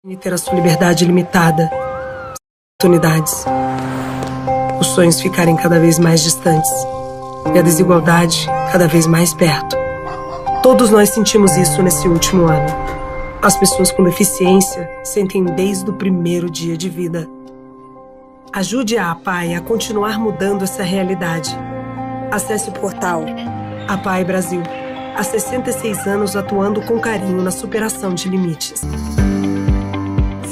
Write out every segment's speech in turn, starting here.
E ter a sua liberdade limitada, oportunidades, os sonhos ficarem cada vez mais distantes e a desigualdade cada vez mais perto. Todos nós sentimos isso nesse último ano. As pessoas com deficiência sentem desde o primeiro dia de vida. Ajude a APAE a continuar mudando essa realidade. Acesse o portal APAE Brasil. Há 66 anos atuando com carinho na superação de limites.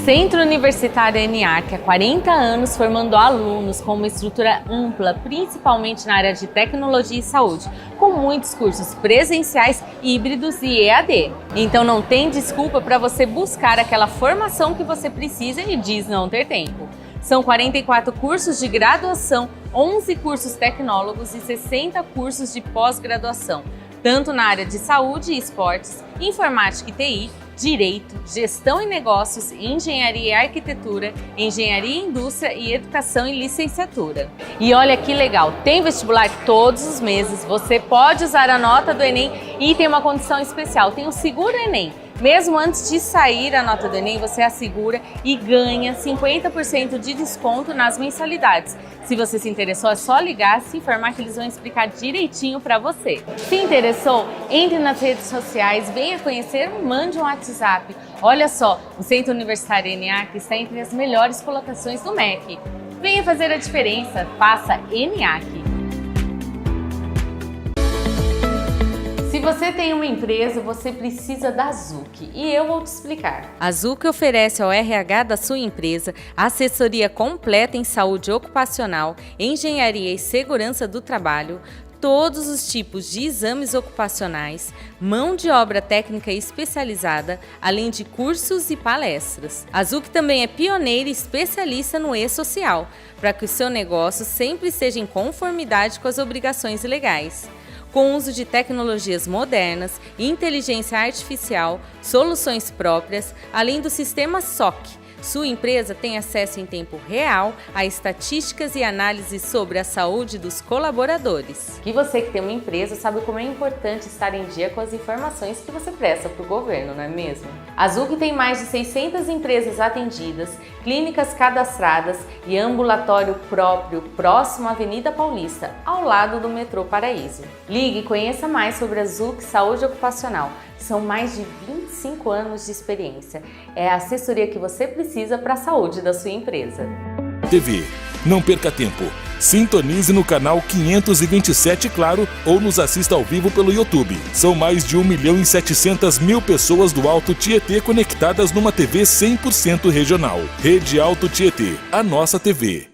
Centro Universitário ENIAC, há 40 anos formando alunos com uma estrutura ampla, principalmente na área de tecnologia e saúde, com muitos cursos presenciais, híbridos e EAD. Então não tem desculpa para você buscar aquela formação que você precisa e diz não ter tempo. São 44 cursos de graduação, 11 cursos tecnólogos e 60 cursos de pós-graduação, tanto na área de saúde e esportes, informática e TI, Direito, Gestão e Negócios, Engenharia e Arquitetura, Engenharia e Indústria e Educação e Licenciatura. E olha que legal, tem vestibular todos os meses, você pode usar a nota do Enem e tem uma condição especial, tem o Seguro Enem. Mesmo antes de sair a nota do Enem, você assegura e ganha 50% de desconto nas mensalidades. Se você se interessou, é só ligar, se informar que eles vão explicar direitinho para você. Se interessou, entre nas redes sociais, venha conhecer, mande um WhatsApp. Olha só, o Centro Universitário ENIAC está entre as melhores colocações do MEC. Venha fazer a diferença, faça ENIAC. Se você tem uma empresa, você precisa da Zuc e eu vou te explicar. A Zuc oferece ao RH da sua empresa assessoria completa em saúde ocupacional, engenharia e segurança do trabalho, todos os tipos de exames ocupacionais, mão de obra técnica especializada, além de cursos e palestras. A Zuc também é pioneira e especialista no e-social, para que o seu negócio sempre esteja em conformidade com as obrigações legais. Com o uso de tecnologias modernas, inteligência artificial, soluções próprias, além do sistema SOC. Sua empresa tem acesso em tempo real a estatísticas e análises sobre a saúde dos colaboradores. E você que tem uma empresa sabe como é importante estar em dia com as informações que você presta para o governo, não é mesmo? A Zuc tem mais de 600 empresas atendidas, clínicas cadastradas e ambulatório próprio próximo à Avenida Paulista, ao lado do metrô Paraíso. Ligue e conheça mais sobre a Zuc Saúde Ocupacional. São mais de 25 anos de experiência. É a assessoria que você precisa para a saúde da sua empresa. TV. Não perca tempo. Sintonize no canal 527 Claro ou nos assista ao vivo pelo YouTube. São mais de 1.700.000 pessoas do Alto Tietê conectadas numa TV 100% regional. Rede Alto Tietê, a nossa TV.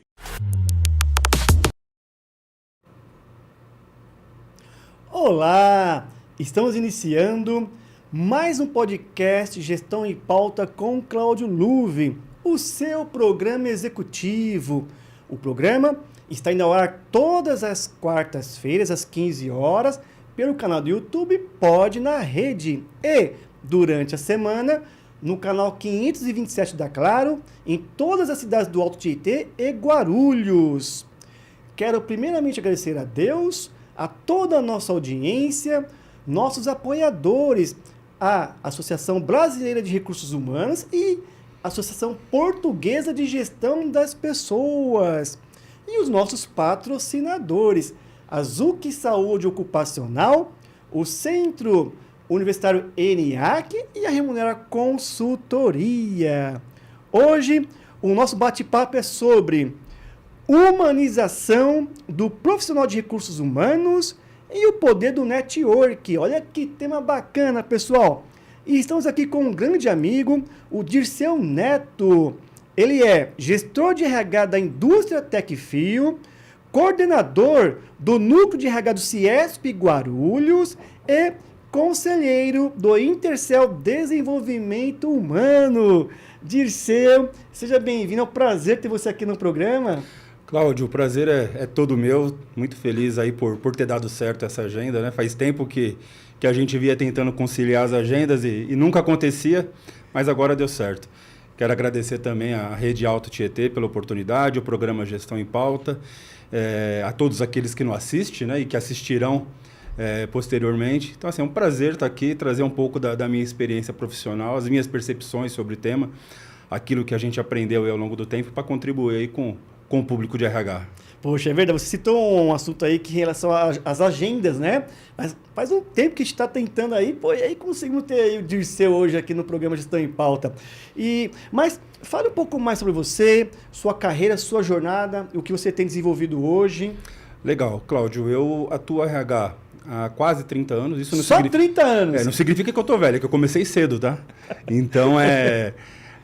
Olá! Estamos iniciando mais um podcast Gestão em Pauta com Cláudio Luve, o seu programa executivo. O programa está indo ao ar todas as quartas-feiras, às 15 horas, pelo canal do YouTube Pode na Rede. E, durante a semana, no canal 527 da Claro, em todas as cidades do Alto Tietê e Guarulhos. Quero primeiramente agradecer a Deus, a toda a nossa audiência, nossos apoiadores, a Associação Brasileira de Recursos Humanos e a Associação Portuguesa de Gestão das Pessoas. E os nossos patrocinadores, a Zuc Saúde Ocupacional, o Centro Universitário ENIAC e a Remunera Consultoria. Hoje, o nosso bate-papo é sobre humanização do profissional de recursos humanos e o poder do network. Olha que tema bacana, pessoal. E estamos aqui com um grande amigo, o Dirceu Neto. Ele é gestor de RH da Indústria Tecfio, coordenador do Núcleo de RH do Ciesp Guarulhos e conselheiro do Intercel Desenvolvimento Humano. Dirceu, seja bem-vindo. É um prazer ter você aqui no programa. Cláudio, o prazer é todo meu, muito feliz aí por ter dado certo essa agenda, né? Faz tempo que a gente via tentando conciliar as agendas e nunca acontecia, mas agora deu certo. Quero agradecer também à Rede Alto Tietê pela oportunidade, o programa Gestão em Pauta, a todos aqueles que nos assistem, né, e que assistirão posteriormente. Então, assim, é um prazer estar aqui, trazer um pouco da minha experiência profissional, as minhas percepções sobre o tema, aquilo que a gente aprendeu aí ao longo do tempo para contribuir aí com o público de RH. Poxa, é verdade. Você citou um assunto aí que em relação às agendas, né? Mas faz um tempo que a gente está tentando aí, pô, e aí conseguimos ter aí o Dirceu hoje aqui no programa Gestão em Pauta. Mas fale um pouco mais sobre você, sua carreira, sua jornada, o que você tem desenvolvido hoje. Legal, Cláudio. Eu atuo RH há quase 30 anos. Isso não Só 30 anos? Não significa que eu tô velho, é que eu comecei cedo, tá? Então,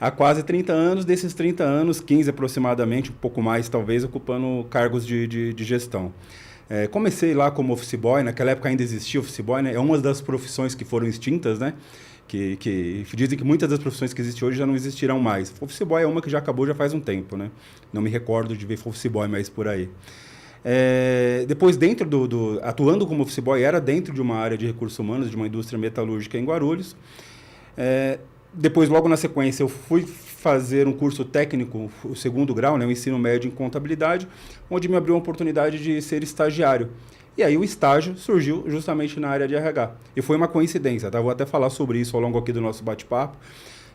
há quase 30 anos, desses 30 anos, 15 aproximadamente, um pouco mais talvez, ocupando cargos de gestão. Comecei lá como office boy, naquela época ainda existia office boy, né? É uma das profissões que foram extintas, né? Que dizem que muitas das profissões que existem hoje já não existirão mais. Office boy é uma que já acabou já faz um tempo, né? Não me recordo de ver office boy mais por aí. Depois, atuando como office boy, era dentro de uma área de recursos humanos, de uma indústria metalúrgica em Guarulhos. Depois, logo na sequência, eu fui fazer um curso técnico, o segundo grau, né, o ensino médio em contabilidade, onde me abriu a oportunidade de ser estagiário. E aí o estágio surgiu justamente na área de RH. E foi uma coincidência, tá? Vou até falar sobre isso ao longo aqui do nosso bate-papo.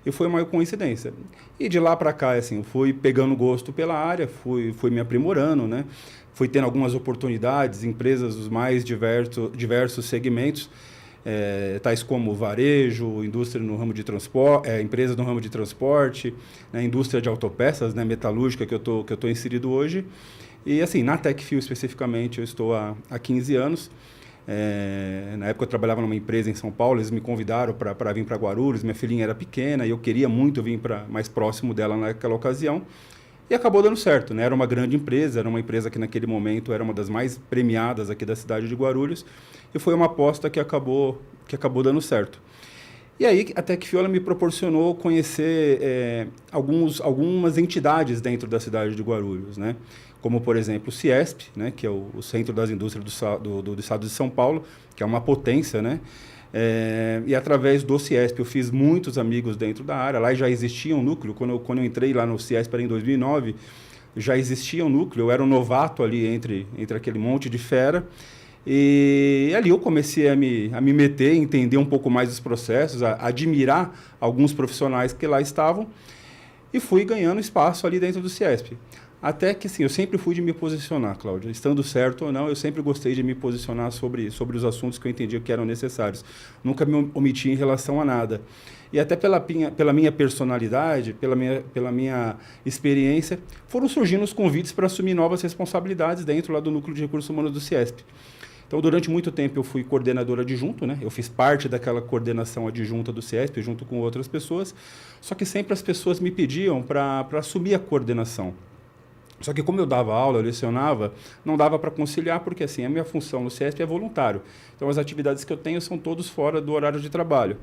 E foi uma coincidência. E de lá para cá, assim, eu fui pegando gosto pela área, fui me aprimorando, né? Fui tendo algumas oportunidades, empresas dos mais diversos segmentos, tais como varejo, indústria no ramo de transporte, empresas no ramo de transporte, né, indústria de autopeças, né, metalúrgica que eu tô inserido hoje. E assim, na Techfil especificamente, eu estou há 15 anos. Na época eu trabalhava numa empresa em São Paulo, eles me convidaram para vir para Guarulhos, minha filhinha era pequena e eu queria muito vir mais próximo dela naquela ocasião. E acabou dando certo, né? Era uma grande empresa, era uma empresa que naquele momento era uma das mais premiadas aqui da cidade de Guarulhos. E foi uma aposta que acabou dando certo. E aí a Techfil me proporcionou conhecer algumas entidades dentro da cidade de Guarulhos, né? Como, por exemplo, o Ciesp, né? Que é o Centro das Indústrias do Estado de São Paulo, que é uma potência, né? E através do Ciesp eu fiz muitos amigos dentro da área. Lá já existia um núcleo. Quando eu entrei lá no Ciesp em 2009, já existia um núcleo. Eu era um novato ali entre aquele monte de fera. E ali eu comecei a me meter, entender um pouco mais os processos, a admirar alguns profissionais que lá estavam e fui ganhando espaço ali dentro do Ciesp. Até que, assim, eu sempre fui de me posicionar, Cláudio. Estando certo ou não, eu sempre gostei de me posicionar sobre os assuntos que eu entendia que eram necessários. Nunca me omiti em relação a nada. E até pela minha personalidade, pela minha experiência, foram surgindo os convites para assumir novas responsabilidades dentro lá do Núcleo de Recursos Humanos do Ciesp. Então, durante muito tempo, eu fui coordenador adjunto, né? Eu fiz parte daquela coordenação adjunta do Ciesp, junto com outras pessoas. Só que sempre as pessoas me pediam para assumir a coordenação. Só que como eu dava aula, eu lecionava, não dava para conciliar, porque assim, a minha função no Ciesp é voluntário. Então, as atividades que eu tenho são todas fora do horário de trabalho.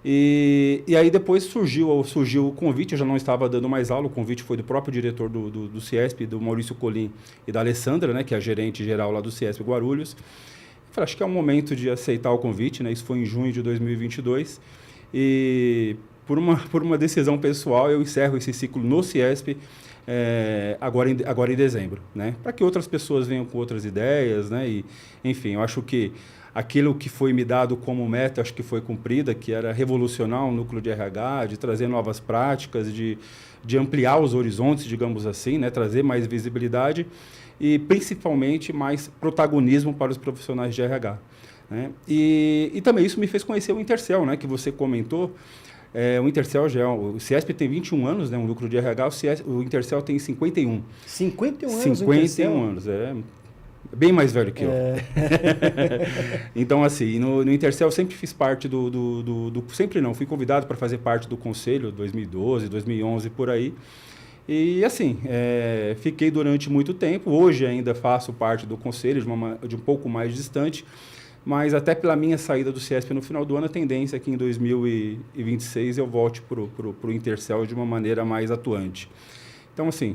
E aí depois surgiu o convite, eu já não estava dando mais aula, o convite foi do próprio diretor do Ciesp, do Maurício Colim e da Alessandra, né, que é a gerente geral lá do Ciesp Guarulhos. Eu falei, acho que é o momento de aceitar o convite, né, isso foi em junho de 2022. E por uma decisão pessoal, eu encerro esse ciclo no Ciesp, agora em dezembro, né? Para que outras pessoas venham com outras ideias, né? E, enfim, eu acho que aquilo que foi me dado como meta, acho que foi cumprida, que era revolucionar o núcleo de RH, de trazer novas práticas, de ampliar os horizontes, digamos assim, né? Trazer mais visibilidade e, principalmente, mais protagonismo para os profissionais de RH, né? E também isso me fez conhecer o Intercel, né? Que você comentou. O Intercel o Ciesp tem 21 anos, né, um núcleo de RH, o Intercel tem 51. 51 anos? 51 anos, bem mais velho que eu. Então, assim, no Intercel eu sempre fiz parte sempre não, fui convidado para fazer parte do conselho, 2012, 2011, por aí. E, assim, fiquei durante muito tempo, hoje ainda faço parte do conselho, de um pouco mais distante, mas até pela minha saída do Ciesp no final do ano, a tendência é que em 2026 eu volte para o Intercel de uma maneira mais atuante. Então, assim,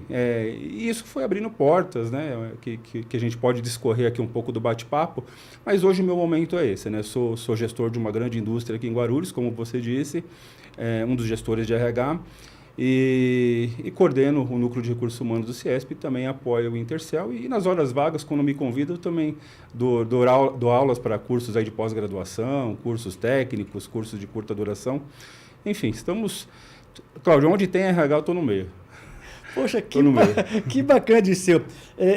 isso foi abrindo portas, né, que a gente pode discorrer aqui um pouco do bate-papo, mas hoje o meu momento é esse, né? Sou gestor de uma grande indústria aqui em Guarulhos, como você disse, um dos gestores de RH, e coordeno o Núcleo de Recursos Humanos do CIESP, também apoio o Intercel, e nas horas vagas, quando me convidam, eu também dou aulas para cursos aí de pós-graduação, cursos técnicos, cursos de curta duração. Enfim, estamos... Cláudio, onde tem RH, eu estou no meio. Poxa, que bacana, Dirceu.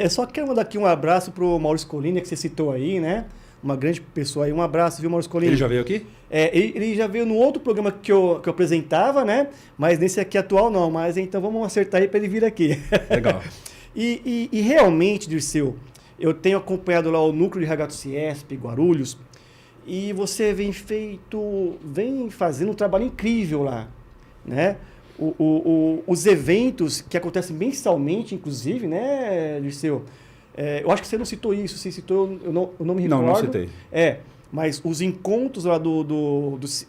Só quero mandar aqui um abraço para o Maurício Colina, que você citou aí, né? Uma grande pessoa aí. Um abraço, viu, Maurício Colina? Ele já veio aqui? Ele já veio no outro programa que eu apresentava, né? Mas nesse aqui atual não. Mas então vamos acertar aí para ele vir aqui. Legal. E realmente, Dirceu, eu tenho acompanhado lá o Núcleo de RH do CIESP, Guarulhos, e você vem fazendo um trabalho incrível lá, né? Os eventos que acontecem mensalmente, inclusive, né, Dirceu? Eu acho que você não citou isso, você citou, eu não me recordo. Não citei. Mas os encontros lá do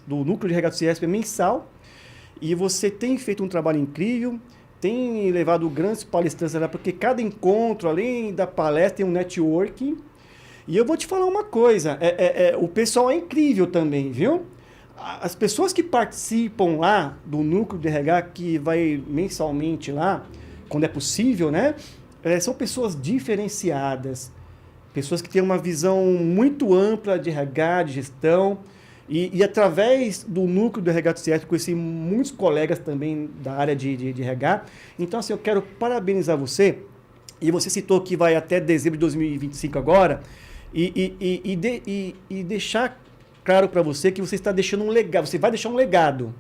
Núcleo de RH do CIESP é mensal, e você tem feito um trabalho incrível, tem levado grandes palestrantes lá, porque cada encontro, além da palestra, tem um networking. E eu vou te falar uma coisa, o pessoal é incrível também, viu? As pessoas que participam lá do Núcleo de RH, que vai mensalmente lá, quando é possível, né? São pessoas diferenciadas, pessoas que têm uma visão muito ampla de RH, de gestão, e através do Núcleo do RH do CIESP, conheci muitos colegas também da área de RH. Então, assim, eu quero parabenizar você, e você citou que vai até dezembro de 2025 agora, e deixar claro para você que você está deixando um legado, você vai deixar um legado,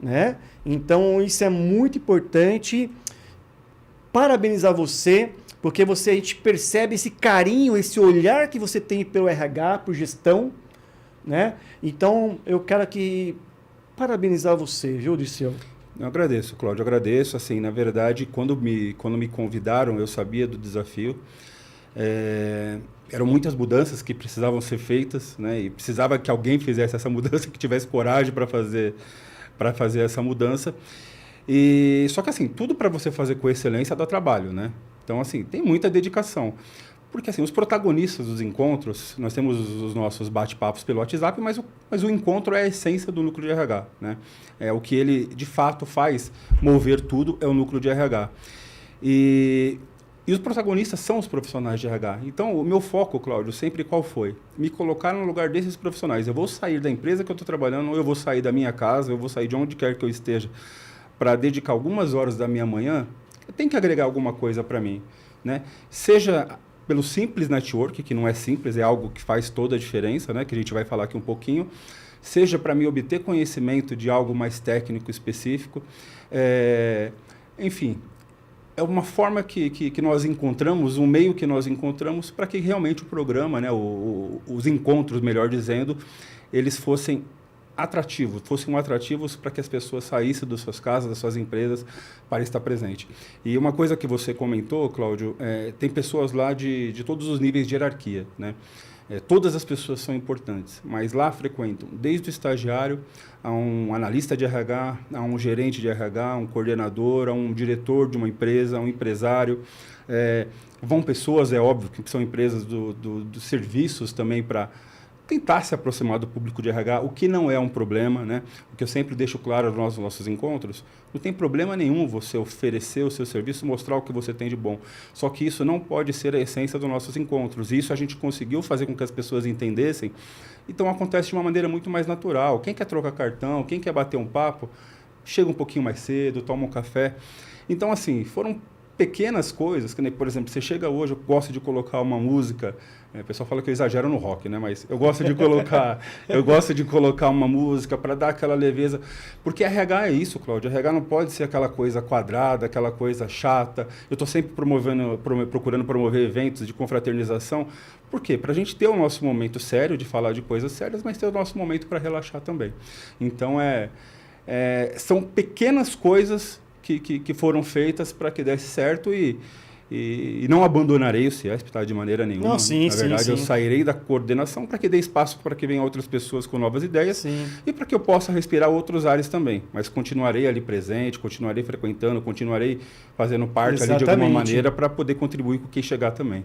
né? Então, isso é muito importante. Parabenizar você, porque a gente percebe esse carinho, esse olhar que você tem pelo RH, por gestão, né? Então, eu quero aqui parabenizar você, viu, Dirceu? Eu agradeço, Cláudio, agradeço. Assim, na verdade, quando me convidaram, eu sabia do desafio. Eram muitas mudanças que precisavam ser feitas, né? E precisava que alguém fizesse essa mudança, que tivesse coragem para fazer essa mudança. E só que assim, tudo para você fazer com excelência dá trabalho, né? Então assim, tem muita dedicação. Porque assim, os protagonistas dos encontros, nós temos os nossos bate-papos pelo WhatsApp, mas o encontro é a essência do núcleo de RH, né? O que ele de fato faz mover tudo é o núcleo de RH. E os protagonistas são os profissionais de RH. Então, o meu foco, Cláudio, sempre qual foi? Me colocar no lugar desses profissionais. Eu vou sair da empresa que eu estou trabalhando, ou eu vou sair da minha casa, eu vou sair de onde quer que eu esteja, para dedicar algumas horas da minha manhã, eu tenho que agregar alguma coisa para mim, né? Seja pelo simples network, que não é simples, é algo que faz toda a diferença, né? Que a gente vai falar aqui um pouquinho. Seja para me obter conhecimento de algo mais técnico, específico. Enfim, é uma forma que nós encontramos, um meio que nós encontramos para que realmente o programa, né, os encontros, melhor dizendo, eles fossem atrativos para que as pessoas saíssem das suas casas, das suas empresas, para estar presente. E uma coisa que você comentou, Cláudio, tem pessoas lá de todos os níveis de hierarquia, né? Todas as pessoas são importantes, mas lá frequentam desde o estagiário a um analista de RH, a um gerente de RH, um coordenador, a um diretor de uma empresa, a um empresário. Vão pessoas, é óbvio, que são empresas dos serviços também para tentar se aproximar do público de RH, o que não é um problema, né? O que eu sempre deixo claro nos nossos encontros, não tem problema nenhum você oferecer o seu serviço, mostrar o que você tem de bom. Só que isso não pode ser a essência dos nossos encontros. E isso a gente conseguiu fazer com que as pessoas entendessem. Então acontece de uma maneira muito mais natural. Quem quer trocar cartão, quem quer bater um papo, chega um pouquinho mais cedo, toma um café. Então, assim, foram pequenas coisas, que, por exemplo, você chega hoje, eu gosto de colocar uma música, o pessoal fala que eu exagero no rock, né? Mas eu gosto de colocar uma música para dar aquela leveza, porque RH é isso, Cláudio, RH não pode ser aquela coisa quadrada, aquela coisa chata. Eu estou sempre procurando promover eventos de confraternização. Por quê? Para a gente ter o nosso momento sério de falar de coisas sérias, mas ter o nosso momento para relaxar também. Então, são pequenas coisas que foram feitas para que desse certo e não abandonarei o CIESP, tá, de maneira nenhuma. Não, sim, Na verdade, sim. Eu sairei da coordenação para que dê espaço para que venham outras pessoas com novas ideias, sim, e para que eu possa respirar outros ares também. Mas continuarei ali presente, continuarei frequentando, continuarei fazendo parte ali de alguma maneira para poder contribuir com quem chegar também.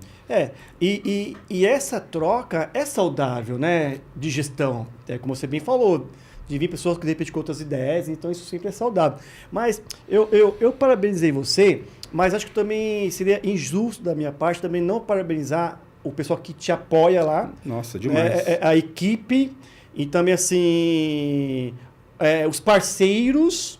E essa troca é saudável, né, de gestão. Como você bem falou, de vir pessoas que de repente com outras ideias, então isso sempre é saudável. Mas eu parabenizei você, mas acho que também seria injusto da minha parte também não parabenizar o pessoal que te apoia lá. Nossa, demais. A equipe e também, assim, os parceiros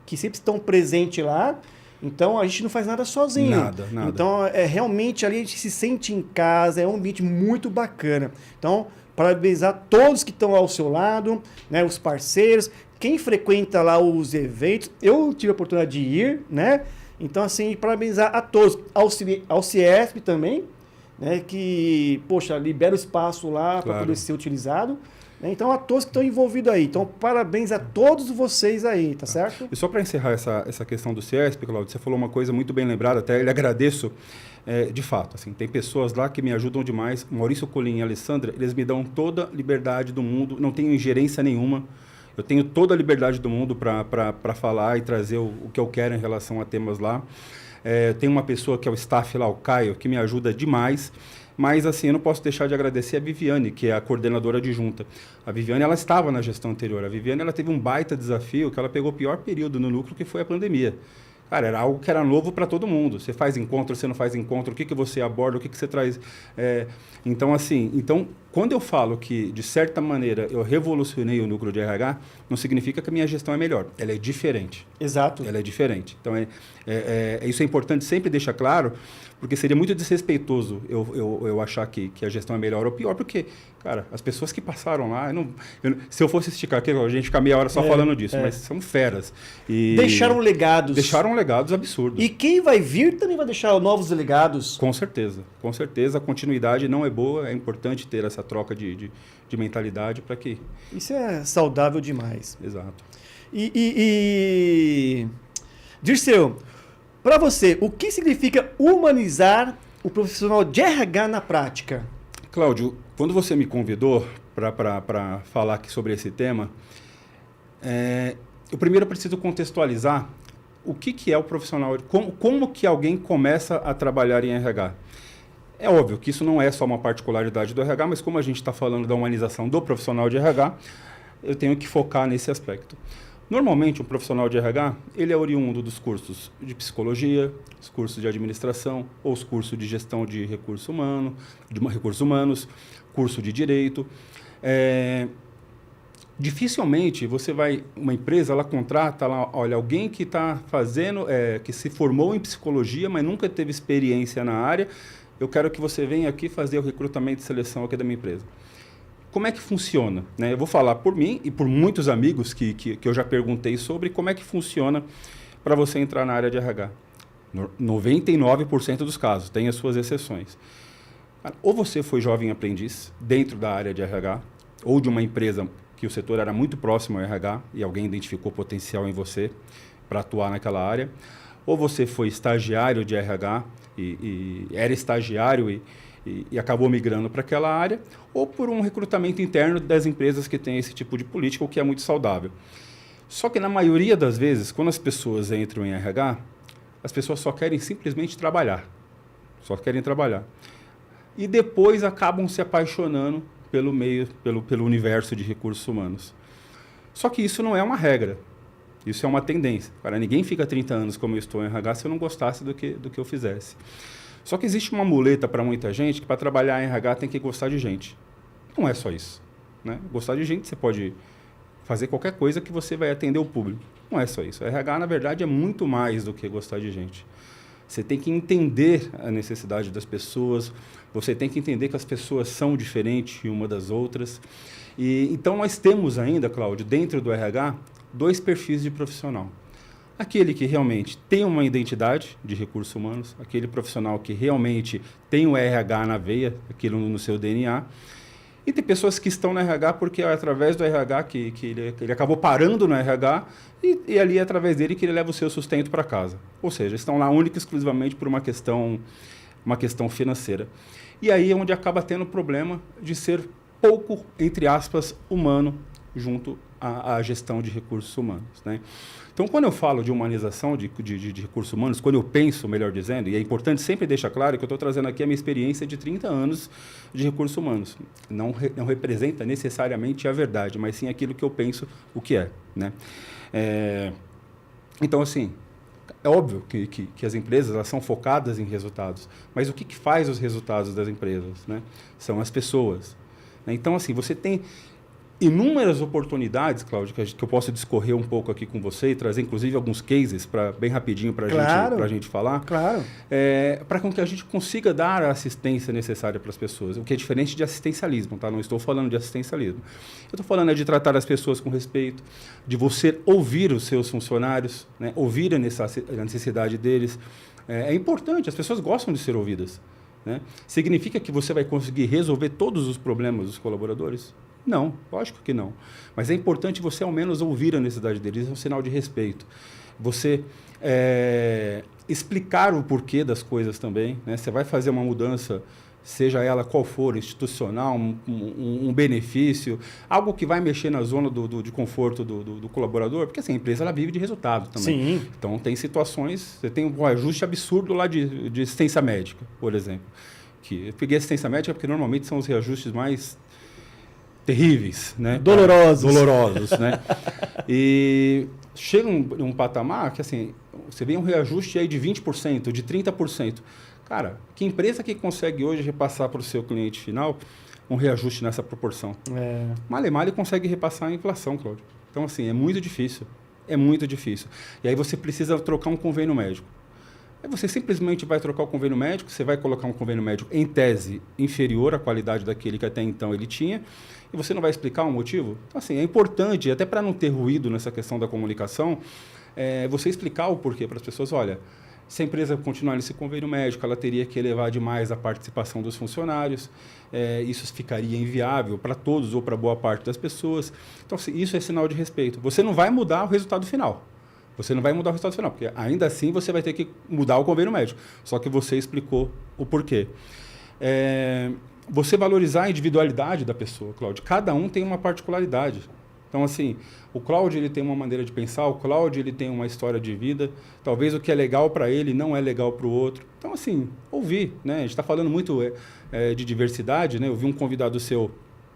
que sempre estão presentes lá. Então, a gente não faz nada sozinho. Nada. Então, realmente ali a gente se sente em casa, é um ambiente muito bacana. Então, parabenizar todos que estão ao seu lado, né, os parceiros, quem frequenta lá os eventos. Eu tive a oportunidade de ir, né? Então, assim, parabenizar a todos. Ao Ciesp também, né, que, poxa, libera o espaço lá para poder ser utilizado. Então, a todos que estão envolvidos aí. Então, parabéns a todos vocês aí, tá certo? E só para encerrar essa questão do Ciesp, Cláudio, você falou uma coisa muito bem lembrada, até lhe agradeço, de fato. Assim, tem pessoas lá que me ajudam demais. Maurício Colim e a Alessandra, eles me dão toda a liberdade do mundo, não tenho ingerência nenhuma. Eu tenho toda a liberdade do mundo para falar e trazer o que eu quero em relação a temas lá. Tem uma pessoa que é o staff lá, o Caio, que me ajuda demais. Mas, assim, eu não posso deixar de agradecer a Viviane, que é a coordenadora adjunta. A Viviane, ela estava na gestão anterior. A Viviane, ela teve um baita desafio, que ela pegou o pior período no núcleo, que foi a pandemia. Cara, era algo que era novo para todo mundo. Você faz encontro, você não faz encontro, o que você aborda, o que você traz. Então, assim, quando eu falo que, de certa maneira, eu revolucionei o núcleo de RH, não significa que a minha gestão é melhor. Ela é diferente. Exato. Ela é diferente. Então, isso é importante sempre deixar claro, porque seria muito desrespeitoso eu achar que a gestão é melhor ou pior, porque, cara, as pessoas que passaram lá, se eu fosse esticar aqui, a gente fica meia hora só falando disso, mas são feras. E deixaram legados. Deixaram legados absurdos. E quem vai vir também vai deixar novos legados. Com certeza. Com certeza, a continuidade não é boa, é importante ter essa troca de mentalidade para que... Isso é saudável demais. Exato. Dirceu, para você, o que significa humanizar o profissional de RH na prática? Cláudio, quando você me convidou para falar aqui sobre esse tema, eu primeiro preciso contextualizar o que é o profissional, como que alguém começa a trabalhar em RH. É óbvio que isso não é só uma particularidade do RH, mas como a gente está falando da humanização do profissional de RH, eu tenho que focar nesse aspecto. Normalmente, um profissional de RH, ele é oriundo dos cursos de psicologia, os cursos de administração, ou os cursos de gestão de recursos humanos, curso de direito. Dificilmente uma empresa, ela contrata lá, olha, alguém que está fazendo, que se formou em psicologia, mas nunca teve experiência na área, eu quero que você venha aqui fazer o recrutamento e seleção aqui da minha empresa. Como é que funciona? Né? Eu vou falar por mim e por muitos amigos que eu já perguntei sobre como é que funciona para você entrar na área de RH. 99% dos casos, tem as suas exceções. Ou você foi jovem aprendiz dentro da área de RH, ou de uma empresa que o setor era muito próximo ao RH e alguém identificou potencial em você para atuar naquela área, ou você foi estagiário de RH e era estagiário e acabou migrando para aquela área, ou por um recrutamento interno das empresas que têm esse tipo de política, o que é muito saudável. Só que na maioria das vezes, quando as pessoas entram em RH, as pessoas só querem simplesmente trabalhar. Só querem trabalhar. E depois acabam se apaixonando pelo meio, pelo universo de recursos humanos. Só que isso não é uma regra. Isso é uma tendência. Cara, ninguém fica 30 anos como eu estou em RH se eu não gostasse do que eu fizesse. Só que existe uma muleta para muita gente que para trabalhar em RH tem que gostar de gente. Não é só isso. Né? Gostar de gente, você pode fazer qualquer coisa que você vai atender o público. Não é só isso. RH, na verdade, é muito mais do que gostar de gente. Você tem que entender a necessidade das pessoas, você tem que entender que as pessoas são diferentes uma das outras. Então, nós temos ainda, Cláudio, dentro do RH, 2 perfis de profissional. Aquele que realmente tem uma identidade de recursos humanos, aquele profissional que realmente tem o RH na veia, aquilo no seu DNA. E tem pessoas que estão no RH porque é através do RH que ele acabou parando no RH e ali é através dele que ele leva o seu sustento para casa. Ou seja, estão lá única e exclusivamente por uma questão financeira. E aí é onde acaba tendo o problema de ser pouco, entre aspas, humano junto à gestão de recursos humanos, né? Então, quando eu falo de humanização de recursos humanos, quando eu penso, melhor dizendo, e é importante sempre deixar claro que eu estou trazendo aqui a minha experiência de 30 anos de recursos humanos. Não representa necessariamente a verdade, mas sim aquilo que eu penso o que é, né? Então, assim, é óbvio que as empresas elas são focadas em resultados, mas o que faz os resultados das empresas, né? São as pessoas, né? Então, assim, você tem inúmeras oportunidades, Cláudio, que eu posso discorrer um pouco aqui com você e trazer, inclusive, alguns cases bem rapidinho para a gente falar, Claro. Para que a gente consiga dar a assistência necessária para as pessoas, o que é diferente de assistencialismo, tá? Não estou falando de assistencialismo. Eu estou falando de tratar as pessoas com respeito, de você ouvir os seus funcionários, né? Ouvir a necessidade deles. É importante, as pessoas gostam de ser ouvidas, né? Significa que você vai conseguir resolver todos os problemas dos colaboradores? Não, lógico que não. Mas é importante você, ao menos, ouvir a necessidade deles, é um sinal de respeito. Você explicar o porquê das coisas também, né? Você vai fazer uma mudança, seja ela qual for, institucional, um benefício, algo que vai mexer na zona de conforto do colaborador, porque assim, a empresa ela vive de resultado também. Sim. Então, tem situações, você tem um ajuste absurdo lá de assistência médica, por exemplo. Eu peguei assistência médica porque normalmente são os reajustes mais terríveis, né? Dolorosos, né? E chega um patamar que, assim, você vê um reajuste aí de 20%, de 30%. Cara, que empresa que consegue hoje repassar para o seu cliente final um reajuste nessa proporção? Male consegue repassar a inflação, Cláudio. Então, assim, é muito difícil. É muito difícil. E aí você precisa trocar um convênio médico. Aí você simplesmente vai trocar o convênio médico, você vai colocar um convênio médico em tese inferior à qualidade daquele que até então ele tinha, e você não vai explicar o motivo? Então, assim, é importante, até para não ter ruído nessa questão da comunicação, você explicar o porquê para as pessoas. Olha, se a empresa continuar nesse convênio médico, ela teria que elevar demais a participação dos funcionários, isso ficaria inviável para todos ou para boa parte das pessoas. Então, assim, isso é sinal de respeito. Você não vai mudar o resultado final. Você não vai mudar o resultado final, porque ainda assim você vai ter que mudar o convênio médico. Só que você explicou o porquê. Você valorizar a individualidade da pessoa, Cláudio. Cada um tem uma particularidade. Então, assim, o Cláudio ele tem uma maneira de pensar, o Cláudio ele tem uma história de vida. Talvez o que é legal para ele não é legal para o outro. Então, assim, ouvir, né? A gente está falando muito de diversidade, né? Eu vi um convidado seu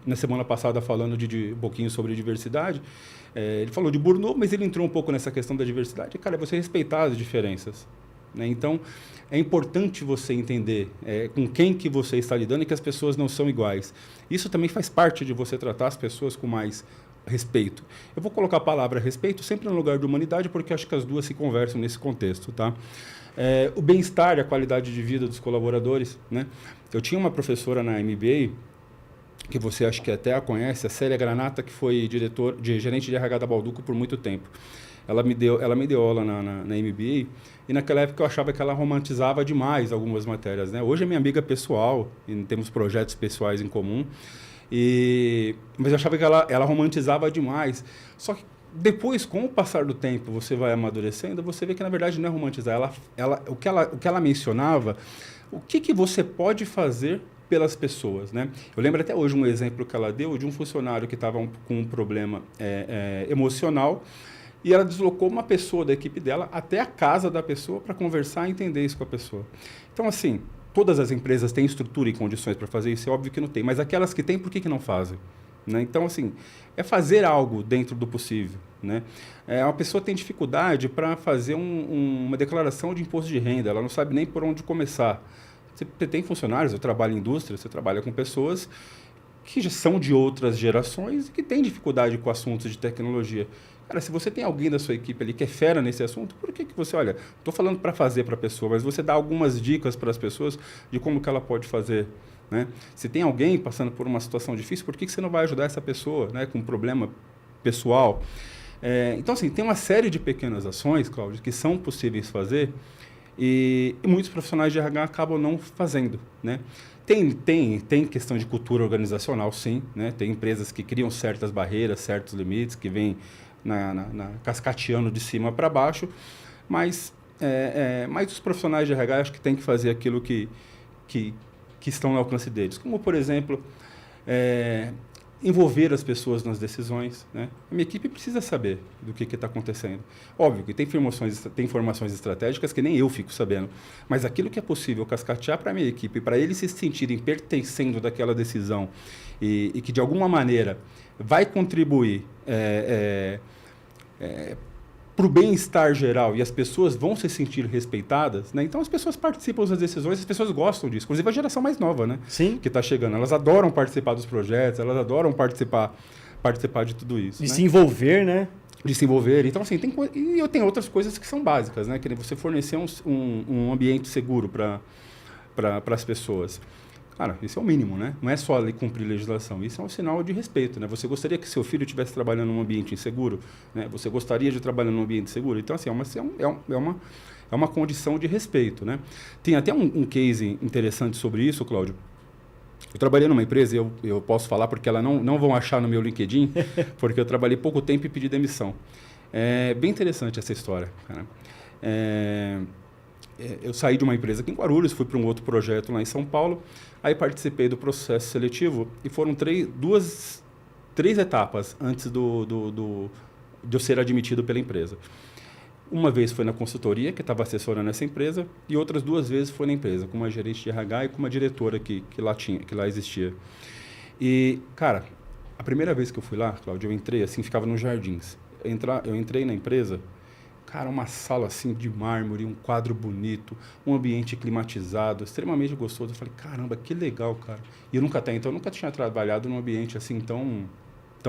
na semana passada falando um pouquinho sobre diversidade. Ele falou de Bourdieu, mas ele entrou um pouco nessa questão da diversidade. Cara, é você respeitar as diferenças, né? Então, é importante você entender com quem que você está lidando e que as pessoas não são iguais. Isso também faz parte de você tratar as pessoas com mais respeito. Eu vou colocar a palavra respeito sempre no lugar de humanidade, porque acho que as duas se conversam nesse contexto, tá? O bem-estar e a qualidade de vida dos colaboradores, né? Eu tinha uma professora na MBA, que você acho que até a conhece, a Célia Granata, que foi gerente de RH da Balduco por muito tempo. Ela me deu aula na MBA, e naquela época eu achava que ela romantizava demais algumas matérias, né? Hoje é minha amiga pessoal, e temos projetos pessoais em comum, mas eu achava que ela romantizava demais. Só que depois, com o passar do tempo, você vai amadurecendo, você vê que na verdade não é romantizar. O que ela mencionava, o que você pode fazer pelas pessoas, né? Eu lembro até hoje um exemplo que ela deu de um funcionário que estava com um problema emocional, e ela deslocou uma pessoa da equipe dela até a casa da pessoa para conversar e entender isso com a pessoa. Então, assim, todas as empresas têm estrutura e condições para fazer isso, é óbvio que não tem, mas aquelas que têm, por que não fazem? Né? Então, assim, é fazer algo dentro do possível, né? Uma pessoa tem dificuldade para fazer uma declaração de imposto de renda, ela não sabe nem por onde começar. Você tem funcionários, eu trabalho em indústria, você trabalha com pessoas que já são de outras gerações e que têm dificuldade com assuntos de tecnologia. Cara, se você tem alguém da sua equipe ali que é fera nesse assunto, por que você, olha, estou falando para fazer para a pessoa, mas você dá algumas dicas para as pessoas de como que ela pode fazer, né? Se tem alguém passando por uma situação difícil, por que você não vai ajudar essa pessoa, né, com um problema pessoal? Então, assim, tem uma série de pequenas ações, Cláudio, que são possíveis fazer e muitos profissionais de RH acabam não fazendo, né? Tem questão de cultura organizacional, sim, né? Tem empresas que criam certas barreiras, certos limites, que vêm cascateando de cima para baixo, mas os profissionais de RH acho que tem que fazer aquilo que estão no alcance deles. Como, por exemplo, envolver as pessoas nas decisões, né? A minha equipe precisa saber do que está acontecendo. Óbvio que tem informações estratégicas que nem eu fico sabendo, mas aquilo que é possível cascatear para a minha equipe, para eles se sentirem pertencendo daquela decisão e que, de alguma maneira, vai contribuir para o bem-estar geral e as pessoas vão se sentir respeitadas, né? Então as pessoas participam das decisões, as pessoas gostam disso, inclusive a geração mais nova, né? Sim. Que está chegando, elas adoram participar dos projetos, elas adoram participar de tudo isso. De né? se envolver, né? De se envolver. Então, assim, e eu tenho outras coisas que são básicas, né? Que nem você fornecer um ambiente seguro para as pessoas. Cara, isso é o mínimo, né? Não é só cumprir legislação, isso é um sinal de respeito, né? Você gostaria que seu filho estivesse trabalhando num ambiente inseguro, né? Você gostaria de trabalhar num ambiente seguro? Então, assim, é uma condição de respeito, né? Tem até um case interessante sobre isso, Cláudio. Eu trabalhei numa empresa, eu posso falar porque ela não vão achar no meu LinkedIn, porque eu trabalhei pouco tempo e pedi demissão. É bem interessante essa história, cara. Eu saí de uma empresa aqui em Guarulhos, fui para um outro projeto lá em São Paulo, aí participei do processo seletivo e foram três etapas antes de eu ser admitido pela empresa. Uma vez foi na consultoria, que estava assessorando essa empresa, e outras 2 vezes foi na empresa, com uma gerente de RH e com uma diretora que lá existia. E, cara, a primeira vez que eu fui lá, Cláudio, eu entrei assim, ficava nos Jardins. Eu entrei na empresa, cara, uma sala assim de mármore, um quadro bonito, um ambiente climatizado, extremamente gostoso. Eu falei, caramba, que legal, cara. E eu até então, eu nunca tinha trabalhado num ambiente assim tão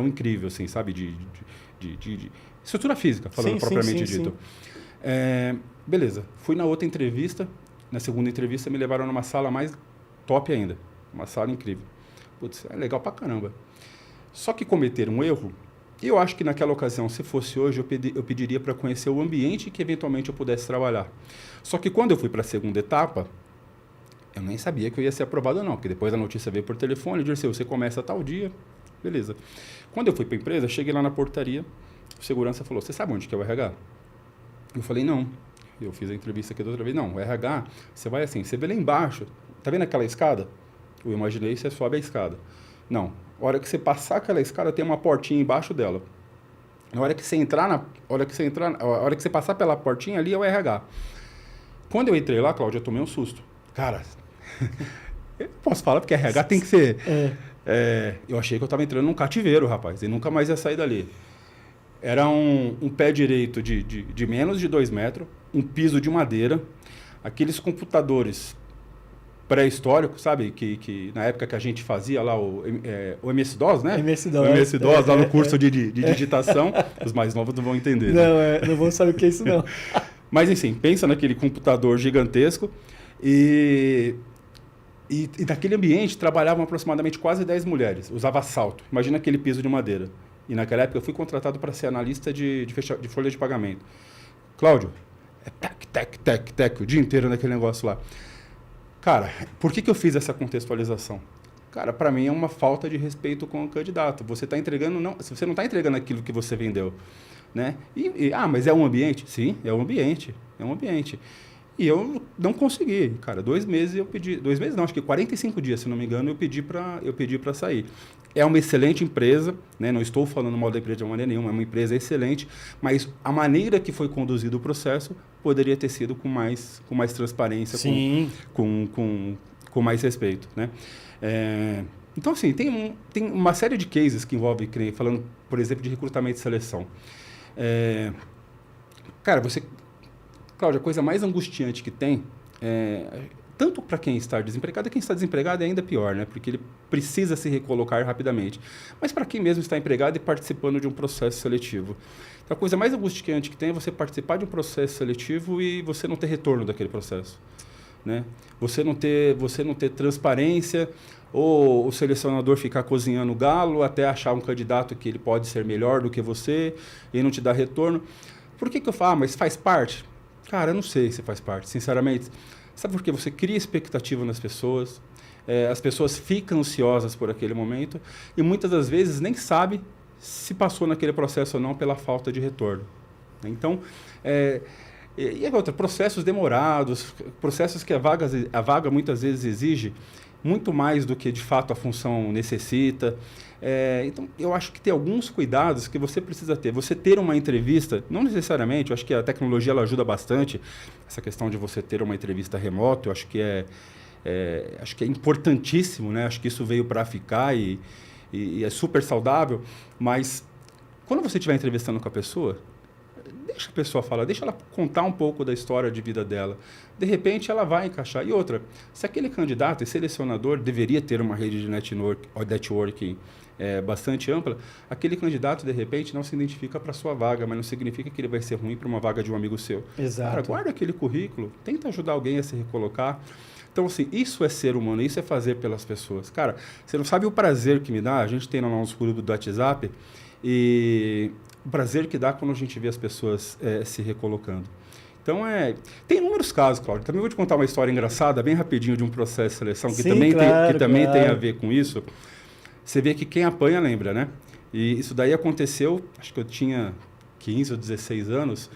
incrível, assim, sabe? De estrutura física, falando propriamente dito. Beleza, fui na outra entrevista, na segunda entrevista me levaram numa sala mais top ainda, uma sala incrível. Putz, é legal pra caramba. Só que cometeram um erro. Eu acho que naquela ocasião, se fosse hoje, eu pediria para conhecer o ambiente que eventualmente eu pudesse trabalhar. Só que quando eu fui para a segunda etapa, eu nem sabia que eu ia ser aprovado ou não, porque depois a notícia veio por telefone e disse, você começa tal dia, beleza. Quando eu fui para a empresa, cheguei lá na portaria, o segurança falou, você sabe onde que é o RH? Eu falei, não. Eu fiz a entrevista aqui da outra vez, não, o RH, você vai assim, você vê lá embaixo, tá vendo aquela escada? Eu imaginei, você sobe a escada. Não. A hora que você passar aquela escada, tem uma portinha embaixo dela. A hora que você passar pela portinha ali é o RH. Quando eu entrei lá, Cláudio, eu tomei um susto. Cara, eu posso falar porque RH tem que ser... eu achei que eu estava entrando num cativeiro, rapaz, e nunca mais ia sair dali. Era um pé direito de menos de 2 metros, um piso de madeira, aqueles computadores pré-histórico, sabe? Que na época que a gente fazia lá o MS-DOS, né? MS-DOS. O MS-DOS, lá no curso de digitação. Os mais novos não vão entender. Não, né? Não vão saber o que é isso, não. Mas, enfim, pensa naquele computador gigantesco e naquele ambiente trabalhavam aproximadamente quase 10 mulheres. Usava salto. Imagina aquele piso de madeira. E naquela época eu fui contratado para ser analista de folha de pagamento. Cláudio, tec, o dia inteiro naquele negócio lá. Cara, por que eu fiz essa contextualização? Cara, para mim é uma falta de respeito com o candidato. Você está entregando, você não está entregando aquilo que você vendeu, né? Mas é um ambiente? Sim, é um ambiente. E eu não consegui, cara. 2 meses eu pedi, 2 meses não, acho que 45 dias, se não me engano, eu pedi para sair. É uma excelente empresa, né? Não estou falando mal da empresa de maneira nenhuma, é uma empresa excelente, mas a maneira que foi conduzido o processo poderia ter sido com mais transparência, com mais respeito, né? Então, assim, tem uma série de cases que envolve, falando, por exemplo, de recrutamento e seleção. Cara, Cláudia, a coisa mais angustiante que tem tanto para quem está desempregado, e quem está desempregado é ainda pior, né? Porque ele precisa se recolocar rapidamente. Mas para quem mesmo está empregado e participando de um processo seletivo. Então, a coisa mais angustiante que tem é você participar de um processo seletivo e você não ter retorno daquele processo, né? Você não ter transparência, ou o selecionador ficar cozinhando galo até achar um candidato que ele pode ser melhor do que você e não te dar retorno. Por que eu falo? Mas faz parte? Cara, eu não sei se faz parte, sinceramente. Sabe por quê? Você cria expectativa nas pessoas, as pessoas ficam ansiosas por aquele momento e muitas das vezes nem sabe se passou naquele processo ou não pela falta de retorno. Então, e outra, processos demorados, processos que a vaga muitas vezes exige muito mais do que de fato a função necessita. Então, eu acho que tem alguns cuidados que você precisa ter. Você ter uma entrevista, não necessariamente, eu acho que a tecnologia ela ajuda bastante, essa questão de você ter uma entrevista remota, eu acho que acho que é importantíssimo, né? Acho que isso veio para ficar e é super saudável, mas quando você estiver entrevistando com a pessoa, deixa a pessoa falar, deixa ela contar um pouco da história de vida dela. De repente, ela vai encaixar. E outra, se aquele candidato e selecionador deveria ter uma rede de networking bastante ampla, aquele candidato, de repente, não se identifica para a sua vaga, mas não significa que ele vai ser ruim para uma vaga de um amigo seu. Exato. Cara, guarda aquele currículo, tenta ajudar alguém a se recolocar. Então, assim, isso é ser humano, isso é fazer pelas pessoas. Cara, você não sabe o prazer que me dá, a gente tem no nosso grupo do WhatsApp, e o prazer que dá quando a gente vê as pessoas se recolocando. Então, tem inúmeros casos, Cláudio. Também vou te contar uma história engraçada, bem rapidinho, de um processo de seleção, que Sim, também, claro, tem claro. a ver com isso. Você vê que quem apanha lembra, né? E isso daí aconteceu, acho que eu tinha 15 ou 16 anos,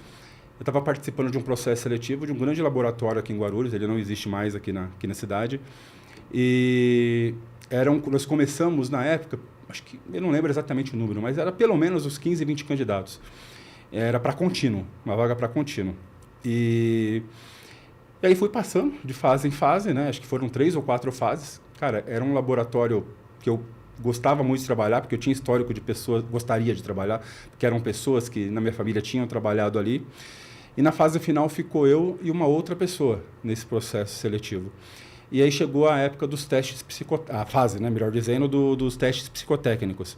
eu estava participando de um processo seletivo de um grande laboratório aqui em Guarulhos, ele não existe mais aqui na cidade, e nós começamos na época, acho que, eu não lembro exatamente o número, mas era pelo menos uns 15, 20 candidatos. Era para contínuo, uma vaga para contínuo. E aí fui passando de fase em fase, né? Acho que foram 3 ou 4 fases. Cara, era um laboratório que eu gostava muito de trabalhar, porque eu tinha histórico de pessoas, gostaria de trabalhar, porque eram pessoas que na minha família tinham trabalhado ali. E na fase final ficou eu e uma outra pessoa nesse processo seletivo. E aí chegou a época dos testes a fase, né, melhor dizendo, dos testes psicotécnicos.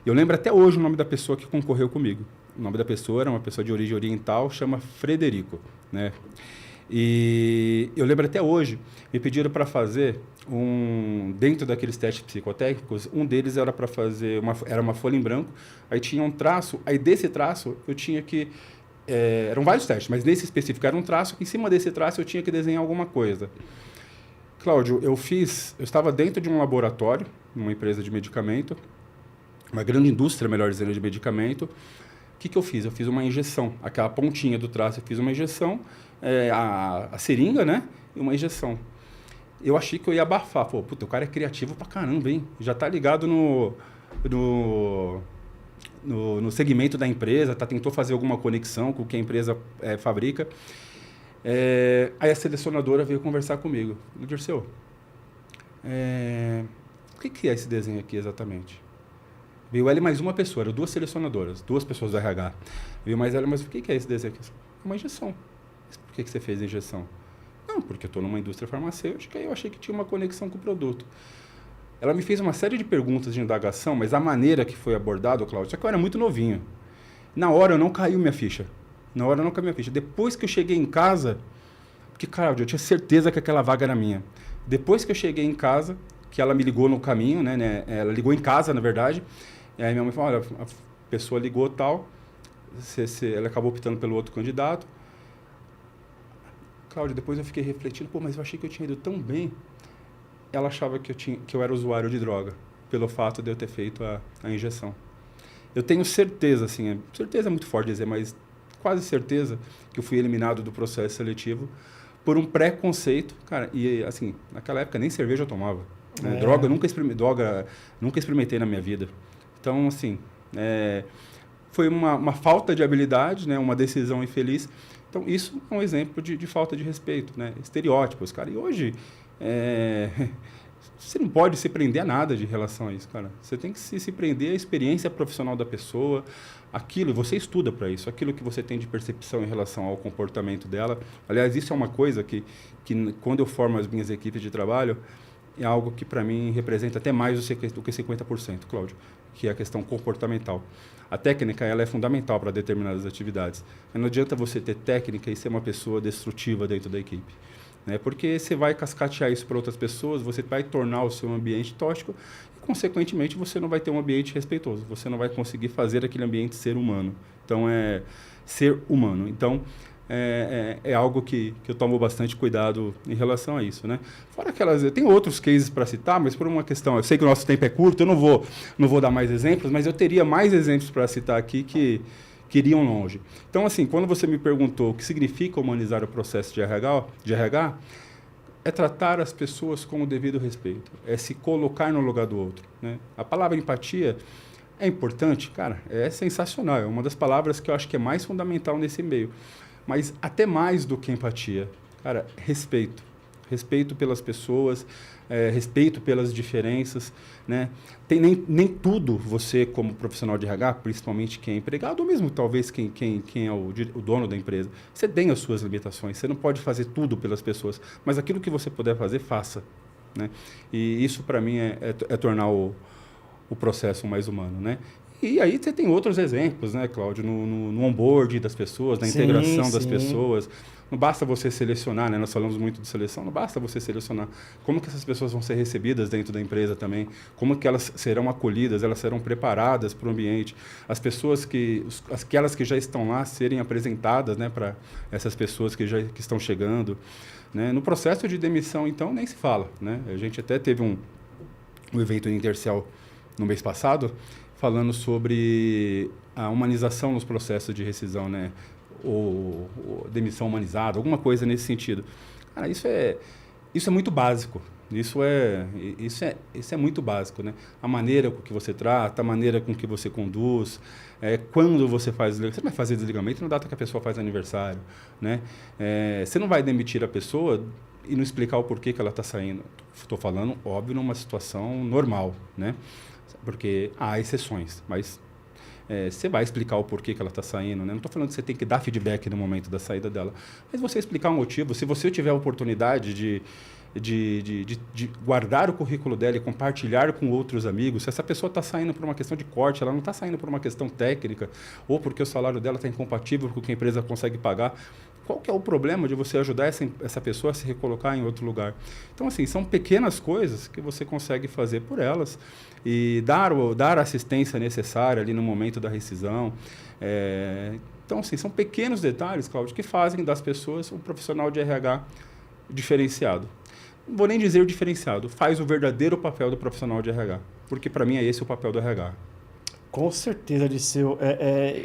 Eu lembro até hoje o nome da pessoa que concorreu comigo. O nome da pessoa era uma pessoa de origem oriental, chama Frederico, né? E eu lembro até hoje, me pediram para fazer dentro daqueles testes psicotécnicos, um deles era para fazer era uma folha em branco, aí tinha um traço, aí desse traço eu tinha que eram vários testes, mas nesse específico era um traço, em cima desse traço eu tinha que desenhar alguma coisa. Cláudio, eu estava dentro de um laboratório, numa empresa de medicamento, uma grande indústria, melhor dizendo, de medicamento. O que eu fiz? Eu fiz uma injeção, aquela pontinha do traço, eu fiz uma injeção, a seringa, né? E uma injeção. Eu achei que eu ia abafar. Pô, puta, o cara é criativo pra caramba, hein? Já tá ligado no segmento da empresa, tentou fazer alguma conexão com o que a empresa fabrica. Aí a selecionadora veio conversar comigo. Dirceu, o que é esse desenho aqui exatamente? Veio ela e mais uma pessoa, eram 2 selecionadoras, 2 pessoas do RH. Veio mais ela, mas o que é esse desenho aqui? Uma injeção. Mas por que você fez a injeção? Não, porque eu estou numa indústria farmacêutica e eu achei que tinha uma conexão com o produto. Ela me fez uma série de perguntas de indagação, mas a maneira que foi abordado, Cláudio, só que eu era muito novinho. Na hora não caiu minha ficha. Depois que eu cheguei em casa, porque, Cláudio, eu tinha certeza que aquela vaga era minha. Depois que eu cheguei em casa, que ela me ligou no caminho, né? Ela ligou em casa, na verdade. E aí minha mãe falou, olha, a pessoa ligou tal, ela acabou optando pelo outro candidato. Cláudio, depois eu fiquei refletindo, mas eu achei que eu tinha ido tão bem. Ela achava que eu era usuário de droga, pelo fato de eu ter feito a injeção. Eu tenho certeza, assim, certeza é muito forte dizer, mas quase certeza que eu fui eliminado do processo seletivo por um preconceito, cara, e assim, naquela época nem cerveja eu tomava. Né? Droga, nunca experimentei na minha vida. Então, assim, foi uma falta de habilidade, né? Uma decisão infeliz. Então, isso é um exemplo de falta de respeito, né? Estereótipos, cara. E hoje, você não pode se prender a nada de relação a isso, cara. Você tem que se prender à experiência profissional da pessoa, aquilo, você estuda para isso, aquilo que você tem de percepção em relação ao comportamento dela. Aliás, isso é uma coisa que quando eu formo as minhas equipes de trabalho, é algo que, para mim, representa até mais do que 50%, Cláudio, que é a questão comportamental. A técnica ela é fundamental para determinadas atividades. Mas não adianta você ter técnica e ser uma pessoa destrutiva dentro da equipe. Né? Porque você vai cascatear isso para outras pessoas, você vai tornar o seu ambiente tóxico e, consequentemente, você não vai ter um ambiente respeitoso. Você não vai conseguir fazer aquele ambiente ser humano. Então, é ser humano. Então, é algo que eu tomo bastante cuidado em relação a isso, né? Fora tem outros cases para citar, mas por uma questão, eu sei que o nosso tempo é curto, eu não vou dar mais exemplos, mas eu teria mais exemplos para citar aqui que iriam longe. Então, assim, quando você me perguntou o que significa humanizar o processo de RH, é tratar as pessoas com o devido respeito, é se colocar no lugar do outro, né? A palavra empatia é importante, cara, é sensacional, é uma das palavras que eu acho que é mais fundamental nesse meio. Mas até mais do que empatia, cara, respeito. Respeito pelas pessoas, respeito pelas diferenças, né? Nem tudo você, como profissional de RH, principalmente quem é empregado, ou mesmo talvez quem é o dono da empresa, você tem as suas limitações, você não pode fazer tudo pelas pessoas, mas aquilo que você puder fazer, faça, né? E isso, para mim, é tornar o processo mais humano, né? E aí você tem outros exemplos, né, Cláudio, no onboard das pessoas, na integração das pessoas. Não basta você selecionar, né? Nós falamos muito de seleção, não basta você selecionar. Como que essas pessoas vão ser recebidas dentro da empresa também? Como que elas serão acolhidas, elas serão preparadas para o ambiente? As pessoas aquelas que já estão lá serem apresentadas, né, para essas pessoas que estão chegando, né? No processo de demissão, então, nem se fala, né? A gente até teve um evento em Intercel no mês passado, falando sobre a humanização nos processos de rescisão, né? Ou demissão humanizada, alguma coisa nesse sentido. Cara, isso é muito básico. Isso é muito básico, né? A maneira com que você trata, a maneira com que você conduz, quando você faz desligamento. Você não vai fazer desligamento na data que a pessoa faz aniversário, né? Você não vai demitir a pessoa e não explicar o porquê que ela está saindo. Estou falando, óbvio, numa situação normal, né? Porque há exceções, mas você vai explicar o porquê que ela está saindo, né? Não estou falando que você tem que dar feedback no momento da saída dela, mas você explicar o motivo. Se você tiver a oportunidade de guardar o currículo dela e compartilhar com outros amigos, se essa pessoa está saindo por uma questão de corte, ela não está saindo por uma questão técnica, ou porque o salário dela está incompatível com o que a empresa consegue pagar, qual que é o problema de você ajudar essa pessoa a se recolocar em outro lugar? Então, assim, são pequenas coisas que você consegue fazer por elas e dar a assistência necessária ali no momento da rescisão. Então, assim, são pequenos detalhes, Cláudio, que fazem das pessoas um profissional de RH diferenciado. Não vou nem dizer diferenciado, faz o verdadeiro papel do profissional de RH, porque para mim é esse o papel do RH. Com certeza, Dirceu.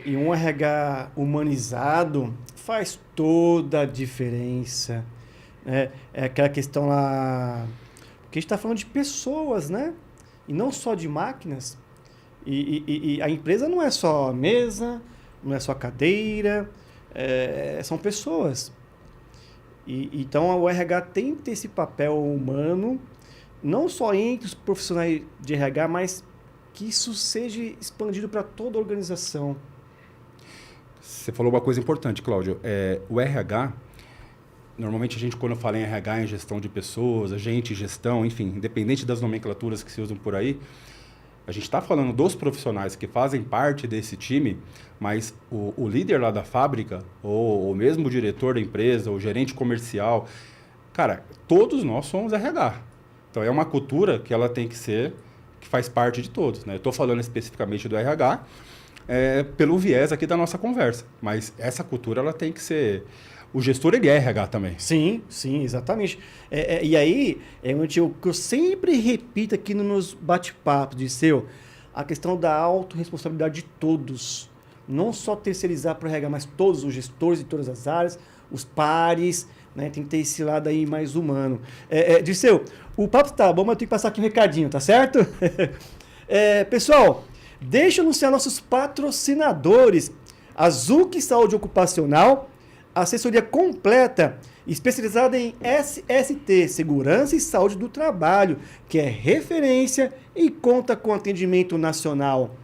E um RH humanizado faz toda a diferença. É aquela questão lá... Porque a gente está falando de pessoas, né? E não só de máquinas. E a empresa não é só mesa, não é só cadeira, são pessoas. Então, o RH tem que ter esse papel humano, não só entre os profissionais de RH, mas que isso seja expandido para toda a organização. Você falou uma coisa importante, Cláudio. O RH, normalmente a gente, quando fala em RH, em gestão de pessoas, gestão, enfim, independente das nomenclaturas que se usam por aí, a gente está falando dos profissionais que fazem parte desse time, mas o líder lá da fábrica, ou mesmo o diretor da empresa, o gerente comercial, cara, todos nós somos RH. Então, é uma cultura que ela tem que ser, que faz parte de todos, né? Eu estou falando especificamente do RH, pelo viés aqui da nossa conversa, mas essa cultura ela tem que ser... O gestor, ele é RH também. Sim, exatamente. E aí, o que eu sempre repito aqui nos meus bate-papos, Dirceu, a questão da autorresponsabilidade de todos. Não só terceirizar para o RH, mas todos os gestores de todas as áreas, os pares, né? Tem que ter esse lado aí mais humano. Dirceu, o papo tá bom, mas eu tenho que passar aqui um recadinho, tá certo? Pessoal, deixa eu anunciar nossos patrocinadores. A Zuc Saúde Ocupacional, assessoria completa, especializada em SST, Segurança e Saúde do Trabalho, que é referência e conta com atendimento nacional.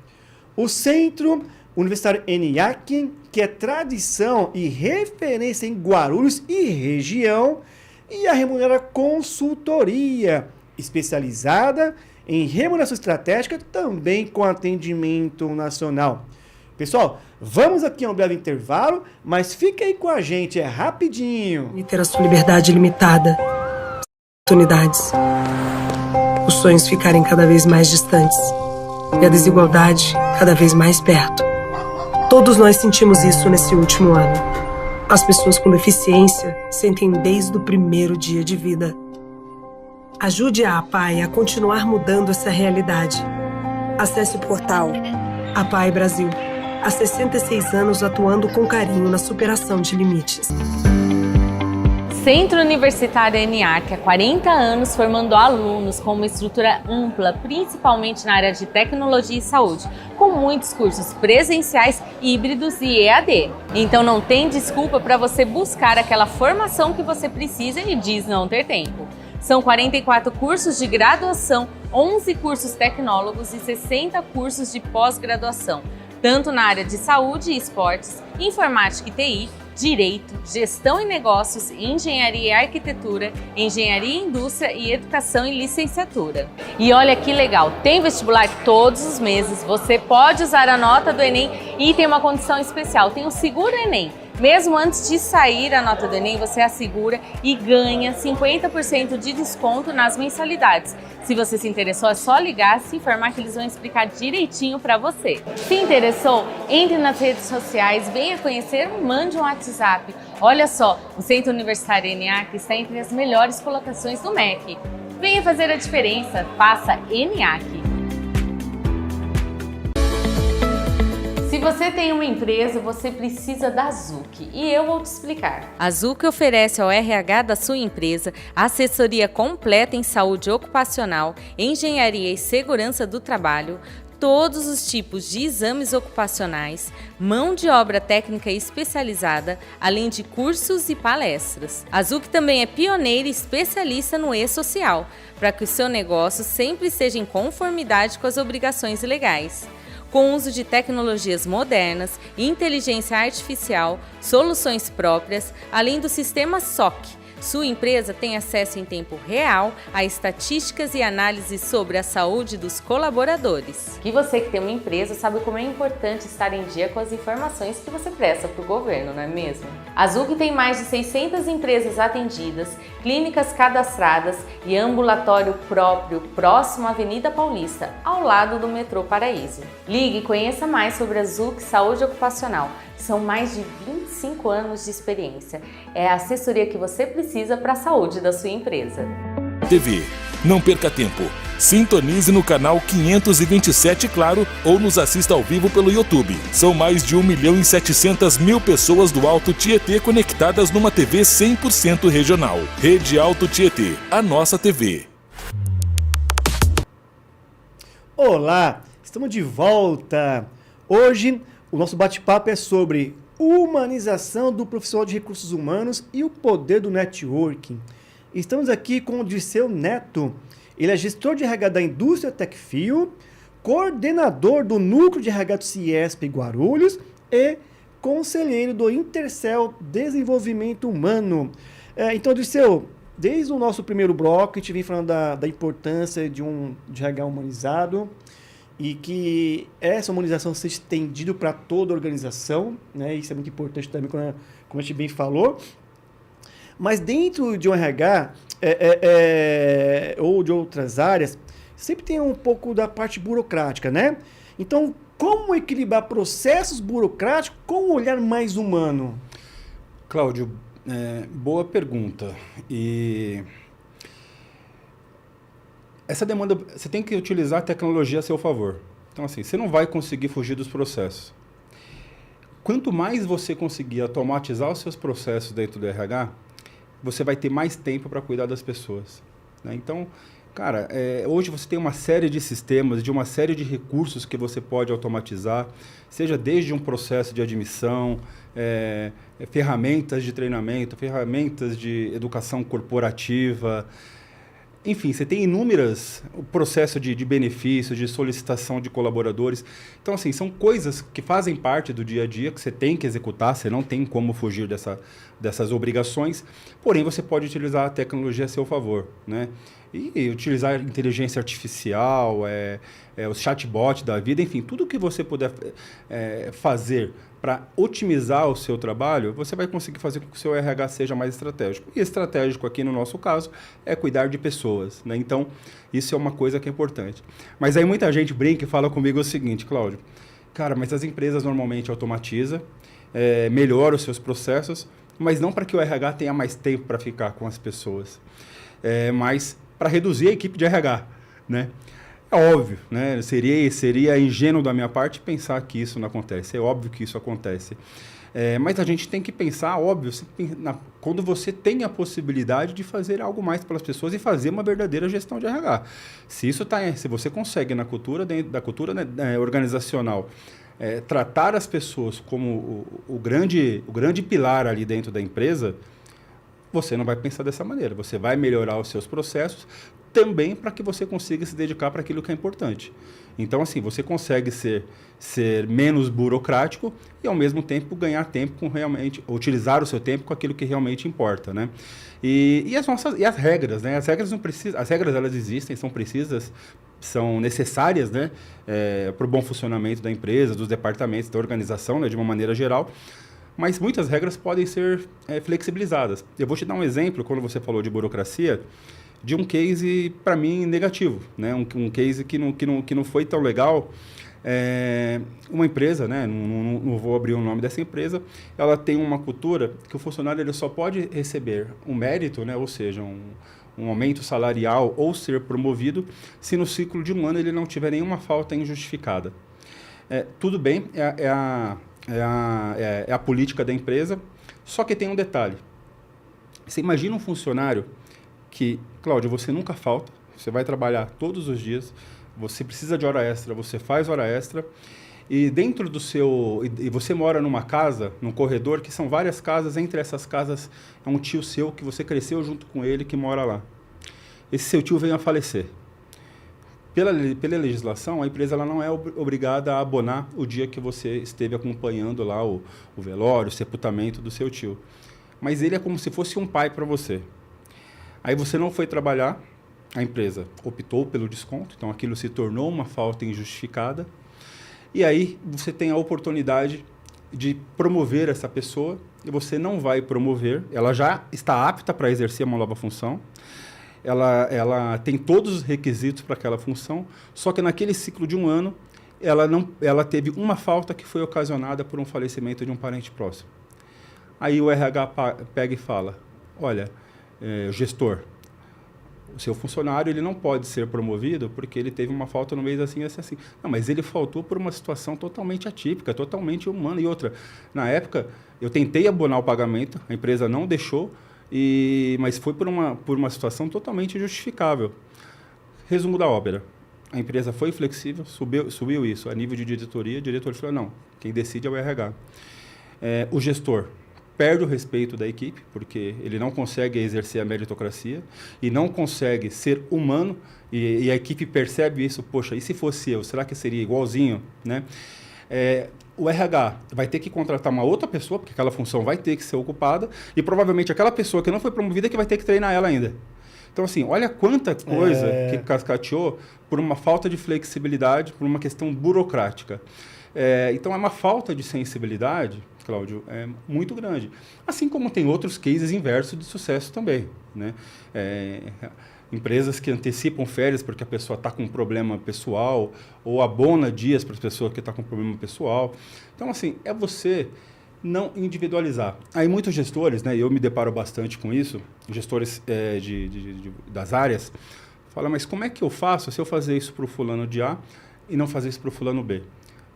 O Centro Universitário ENIAC, que é tradição e referência em Guarulhos e região, e a Remunera Consultoria, especializada em remuneração estratégica, também com atendimento nacional. Pessoal, vamos aqui a um breve intervalo, mas fica aí com a gente, é rapidinho. E ter a sua liberdade limitada, oportunidades, os sonhos ficarem cada vez mais distantes e a desigualdade cada vez mais perto. Todos nós sentimos isso nesse último ano. As pessoas com deficiência sentem desde o primeiro dia de vida. Ajude a APAE a continuar mudando essa realidade. Acesse o portal APAE Brasil. Há 66 anos atuando com carinho na superação de limites. Centro Universitário ENIAC, há 40 anos formando alunos com uma estrutura ampla, principalmente na área de tecnologia e saúde, com muitos cursos presenciais, híbridos e EAD. Então não tem desculpa para você buscar aquela formação que você precisa e diz não ter tempo. São 44 cursos de graduação, 11 cursos tecnólogos e 60 cursos de pós-graduação, tanto na área de saúde e esportes, informática e TI, Direito, Gestão e Negócios, Engenharia e Arquitetura, Engenharia e Indústria e Educação e Licenciatura. E olha que legal, tem vestibular todos os meses, você pode usar a nota do Enem e tem uma condição especial, tem o Seguro Enem. Mesmo antes de sair a nota do Enem, você assegura e ganha 50% de desconto nas mensalidades. Se você se interessou, é só ligar, se informar que eles vão explicar direitinho para você. Se interessou, entre nas redes sociais, venha conhecer, mande um WhatsApp. Olha só, o Centro Universitário ENIAC está entre as melhores colocações do MEC. Venha fazer a diferença, faça ENIAC. Se você tem uma empresa, você precisa da Zuc e eu vou te explicar. A Zuc oferece ao RH da sua empresa assessoria completa em saúde ocupacional, engenharia e segurança do trabalho, todos os tipos de exames ocupacionais, mão de obra técnica especializada, além de cursos e palestras. A Zuc também é pioneira e especialista no e-social, para que o seu negócio sempre esteja em conformidade com as obrigações legais. Com o uso de tecnologias modernas, inteligência artificial, soluções próprias, além do sistema SOC. Sua empresa tem acesso em tempo real a estatísticas e análises sobre a saúde dos colaboradores. E você que tem uma empresa sabe como é importante estar em dia com as informações que você presta para o governo, não é mesmo? A Zuc tem mais de 600 empresas atendidas, clínicas cadastradas e ambulatório próprio próximo à Avenida Paulista, ao lado do metrô Paraíso. Ligue e conheça mais sobre a Zuc Saúde Ocupacional. São mais de 25 anos de experiência. É a assessoria que você precisa para a saúde da sua empresa. TV. Não perca tempo. Sintonize no canal 527 Claro ou nos assista ao vivo pelo YouTube. São mais de 1.700.000 pessoas do Alto Tietê conectadas numa TV 100% regional. Rede Alto Tietê, a nossa TV. Olá, estamos de volta. Hoje o nosso bate-papo é sobre humanização do profissional de recursos humanos e o poder do networking. Estamos aqui com o Dirceu Neto. Ele é gestor de RH da Indústria Tecfio, coordenador do Núcleo de RH do Ciesp Guarulhos e conselheiro do Intercel Desenvolvimento Humano. Então, Dirceu, desde o nosso primeiro bloco, a gente vem falando da importância de RH humanizado e que essa humanização seja estendida para toda a organização, né? Isso é muito importante também, como a gente bem falou. Mas dentro de um RH ou de outras áreas, sempre tem um pouco da parte burocrática, né? Então, como equilibrar processos burocráticos com um olhar mais humano? Cláudio, boa pergunta. E essa demanda, você tem que utilizar a tecnologia a seu favor. Então, assim, você não vai conseguir fugir dos processos. Quanto mais você conseguir automatizar os seus processos dentro do RH, você vai ter mais tempo para cuidar das pessoas, né? Então, cara, hoje você tem uma série de sistemas, de uma série de recursos que você pode automatizar, seja desde um processo de admissão, ferramentas de treinamento, ferramentas de educação corporativa. Enfim, você tem inúmeros processos de benefícios, de solicitação de colaboradores. Então, assim, são coisas que fazem parte do dia a dia, que você tem que executar, você não tem como fugir dessas obrigações, porém você pode utilizar a tecnologia a seu favor, né? E utilizar inteligência artificial, os chatbots da vida, enfim, tudo que você puder fazer para otimizar o seu trabalho, você vai conseguir fazer com que o seu RH seja mais estratégico. E estratégico aqui, no nosso caso, é cuidar de pessoas, né? Então, isso é uma coisa que é importante. Mas aí muita gente brinca e fala comigo o seguinte, Cláudio, cara, mas as empresas normalmente automatizam, melhoram os seus processos, mas não para que o RH tenha mais tempo para ficar com as pessoas, mas para reduzir a equipe de RH, né? É óbvio, né? Seria ingênuo da minha parte pensar que isso não acontece. É óbvio que isso acontece. Mas a gente tem que pensar, óbvio, quando você tem a possibilidade de fazer algo mais pelas pessoas e fazer uma verdadeira gestão de RH. Se você consegue na cultura, dentro da cultura, né, organizacional, tratar as pessoas como o grande pilar ali dentro da empresa, você não vai pensar dessa maneira. Você vai melhorar os seus processos também para que você consiga se dedicar para aquilo que é importante. Então, assim, você consegue ser menos burocrático e, ao mesmo tempo, ganhar tempo com realmente, utilizar o seu tempo com aquilo que realmente importa, né? E as regras, né? As regras elas existem, são precisas, são necessárias, né? Para o bom funcionamento da empresa, dos departamentos, da organização, né? De uma maneira geral. Mas muitas regras podem ser flexibilizadas. Eu vou te dar um exemplo, quando você falou de burocracia, de um case, para mim, negativo, né? Um case que não foi tão legal. Uma empresa, né? Não vou abrir o nome dessa empresa, ela tem uma cultura que o funcionário ele só pode receber um mérito, né? Ou seja, um aumento salarial ou ser promovido se no ciclo de um ano ele não tiver nenhuma falta injustificada. Tudo bem, é a política da empresa, só que tem um detalhe. Você imagina um funcionário que, Cláudio, você nunca falta, você vai trabalhar todos os dias, você precisa de hora extra, você faz hora extra, e dentro do seu... E você mora numa casa, num corredor, que são várias casas, entre essas casas é um tio seu que você cresceu junto com ele, que mora lá. Esse seu tio vem a falecer. Pela legislação, a empresa ela não é obrigada a abonar o dia que você esteve acompanhando lá o velório, o sepultamento do seu tio. Mas ele é como se fosse um pai para você. Aí você não foi trabalhar, a empresa optou pelo desconto, então aquilo se tornou uma falta injustificada. E aí você tem a oportunidade de promover essa pessoa, e você não vai promover, ela já está apta para exercer uma nova função, ela tem todos os requisitos para aquela função, só que naquele ciclo de um ano, ela teve uma falta que foi ocasionada por um falecimento de um parente próximo. Aí o RH pega e fala, olha, gestor, o seu funcionário ele não pode ser promovido porque ele teve uma falta no mês assim, assim, assim. Não, mas ele faltou por uma situação totalmente atípica, totalmente humana. E outra, na época, eu tentei abonar o pagamento, a empresa não deixou, mas foi por uma situação totalmente justificável. Resumo da ópera. A empresa foi flexível, subiu isso a nível de diretoria, o diretor falou, não, quem decide é o RH. O gestor perde o respeito da equipe, porque ele não consegue exercer a meritocracia e não consegue ser humano, e a equipe percebe isso, poxa, e se fosse eu, será que seria igualzinho, né? O RH vai ter que contratar uma outra pessoa, porque aquela função vai ter que ser ocupada, e provavelmente aquela pessoa que não foi promovida que vai ter que treinar ela ainda. Então, assim, olha quanta coisa que cascateou por uma falta de flexibilidade, por uma questão burocrática. Então, é uma falta de sensibilidade, Cláudio, muito grande. Assim como tem outros cases inversos de sucesso também, né? Empresas que antecipam férias porque a pessoa está com um problema pessoal ou abona dias para a pessoa que está com um problema pessoal. Então, assim, é você não individualizar. Aí muitos gestores, né, eu me deparo bastante com isso, gestores das áreas, falam, mas como é que eu faço se eu fazer isso para o fulano de A e não fazer isso para o fulano B?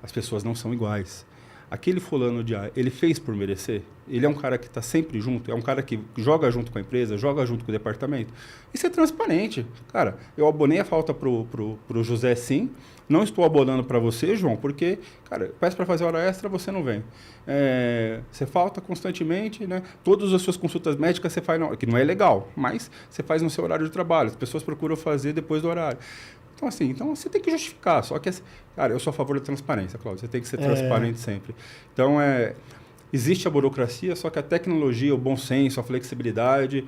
As pessoas não são iguais. Aquele fulano de A, ele fez por merecer? Ele é um cara que está sempre junto? É um cara que joga junto com a empresa, joga junto com o departamento? Isso é transparente. Cara, eu abonei a falta pro José, sim. Não estou abonando para você, João, porque, cara, peço para fazer hora extra, você não vem. Você falta constantemente, né? Todas as suas consultas médicas você faz, que não é legal, mas você faz no seu horário de trabalho. As pessoas procuram fazer depois do horário. Então, assim, você tem que justificar. Só que, cara, eu sou a favor da transparência, Cláudio. Você tem que ser transparente sempre. Então, existe a burocracia, só que a tecnologia, o bom senso, a flexibilidade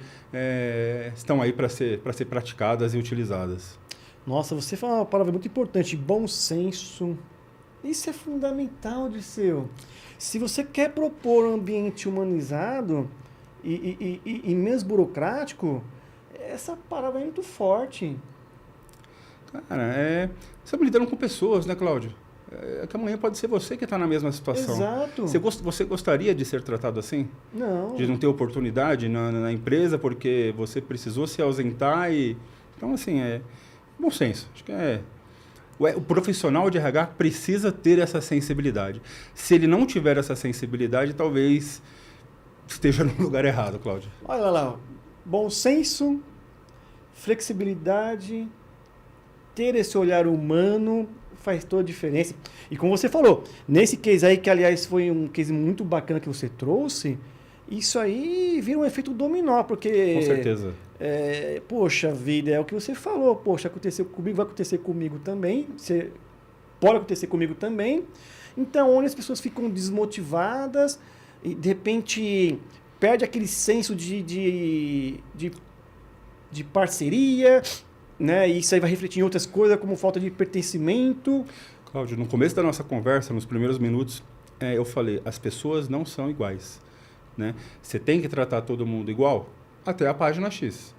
estão aí para ser praticadas e utilizadas. Nossa, você falou uma palavra muito importante, bom senso. Isso é fundamental, Dirceu. Se você quer propor um ambiente humanizado e menos burocrático, essa palavra é muito forte. Cara, estamos lidando com pessoas, né, Cláudio? Que amanhã pode ser você que está na mesma situação. Exato. Você gostaria de ser tratado assim? Não. De não ter oportunidade na empresa porque você precisou se ausentar e... Então, assim, bom senso. Acho que O profissional de RH precisa ter essa sensibilidade. Se ele não tiver essa sensibilidade, talvez esteja no lugar errado, Cláudio. Olha lá, bom senso, flexibilidade, ter esse olhar humano faz toda a diferença. E como você falou, nesse case aí, que aliás foi um case muito bacana que você trouxe, isso aí vira um efeito dominó, porque... Com certeza. Poxa vida, é o que você falou, poxa, aconteceu comigo, vai acontecer comigo também, pode acontecer comigo também. Então, onde as pessoas ficam desmotivadas e, de repente, perde aquele senso de parceria, né? E isso aí vai refletir em outras coisas, como falta de pertencimento. Cláudio, no começo da nossa conversa, nos primeiros minutos, eu falei, as pessoas não são iguais. Né? Você tem que tratar todo mundo igual até a página X.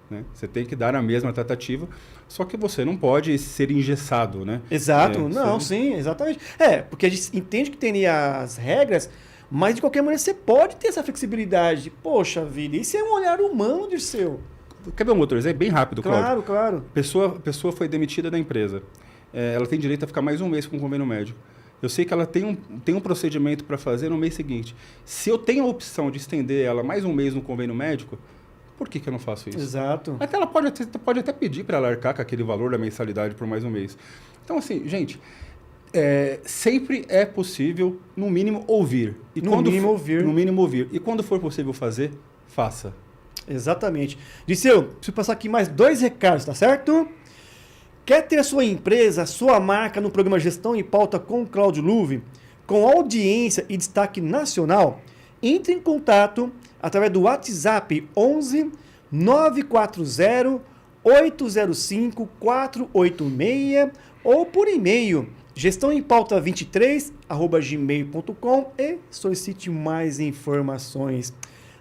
Né? Você tem que dar a mesma tratativa, só que você não pode ser engessado. Né? Exato, sim, exatamente. Porque a gente entende que tem as regras, mas de qualquer maneira você pode ter essa flexibilidade. Poxa vida, isso é um olhar humano, Dirceu. Quer ver um outro exemplo? Bem rápido, Cláudio. Claro. Pessoa foi demitida da empresa. Ela tem direito a ficar mais um mês com um convênio médico. Eu sei que ela tem um procedimento para fazer no mês seguinte. Se eu tenho a opção de estender ela mais um mês no convênio médico, por que eu não faço isso? Exato. Até ela pode até pedir para ela arcar com aquele valor da mensalidade por mais um mês. Então, assim, gente, sempre é possível, no mínimo, ouvir. No mínimo ouvir. E quando for possível fazer, faça. Exatamente. Dirceu, preciso passar aqui mais 2 recados, tá certo? Quer ter a sua empresa, a sua marca no programa Gestão em Pauta com o Cláudio Luve, com audiência e destaque nacional? Entre em contato através do WhatsApp 11 940 805 486 ou por e-mail gestãoempauta23@gmail.com e solicite mais informações.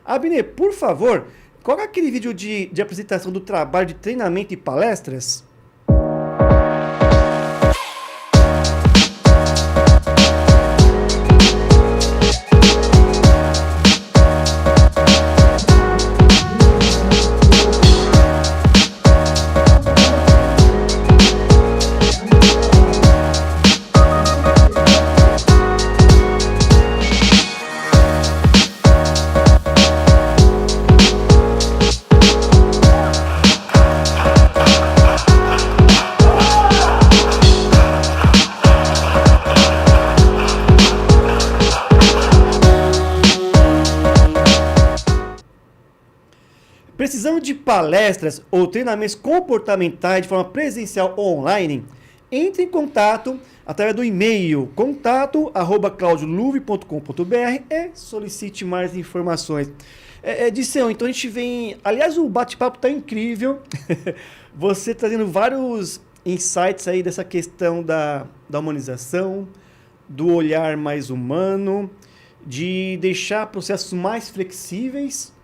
Abner, por favor, qual é aquele vídeo de apresentação do trabalho de treinamento e palestras? Precisando de palestras ou treinamentos comportamentais de forma presencial ou online? Entre em contato através do e-mail contato@claudioluve.com.br e solicite mais informações. Dirceu, então a gente vem... Aliás, o bate-papo está incrível. Você trazendo vários insights aí dessa questão da humanização, do olhar mais humano, de deixar processos mais flexíveis.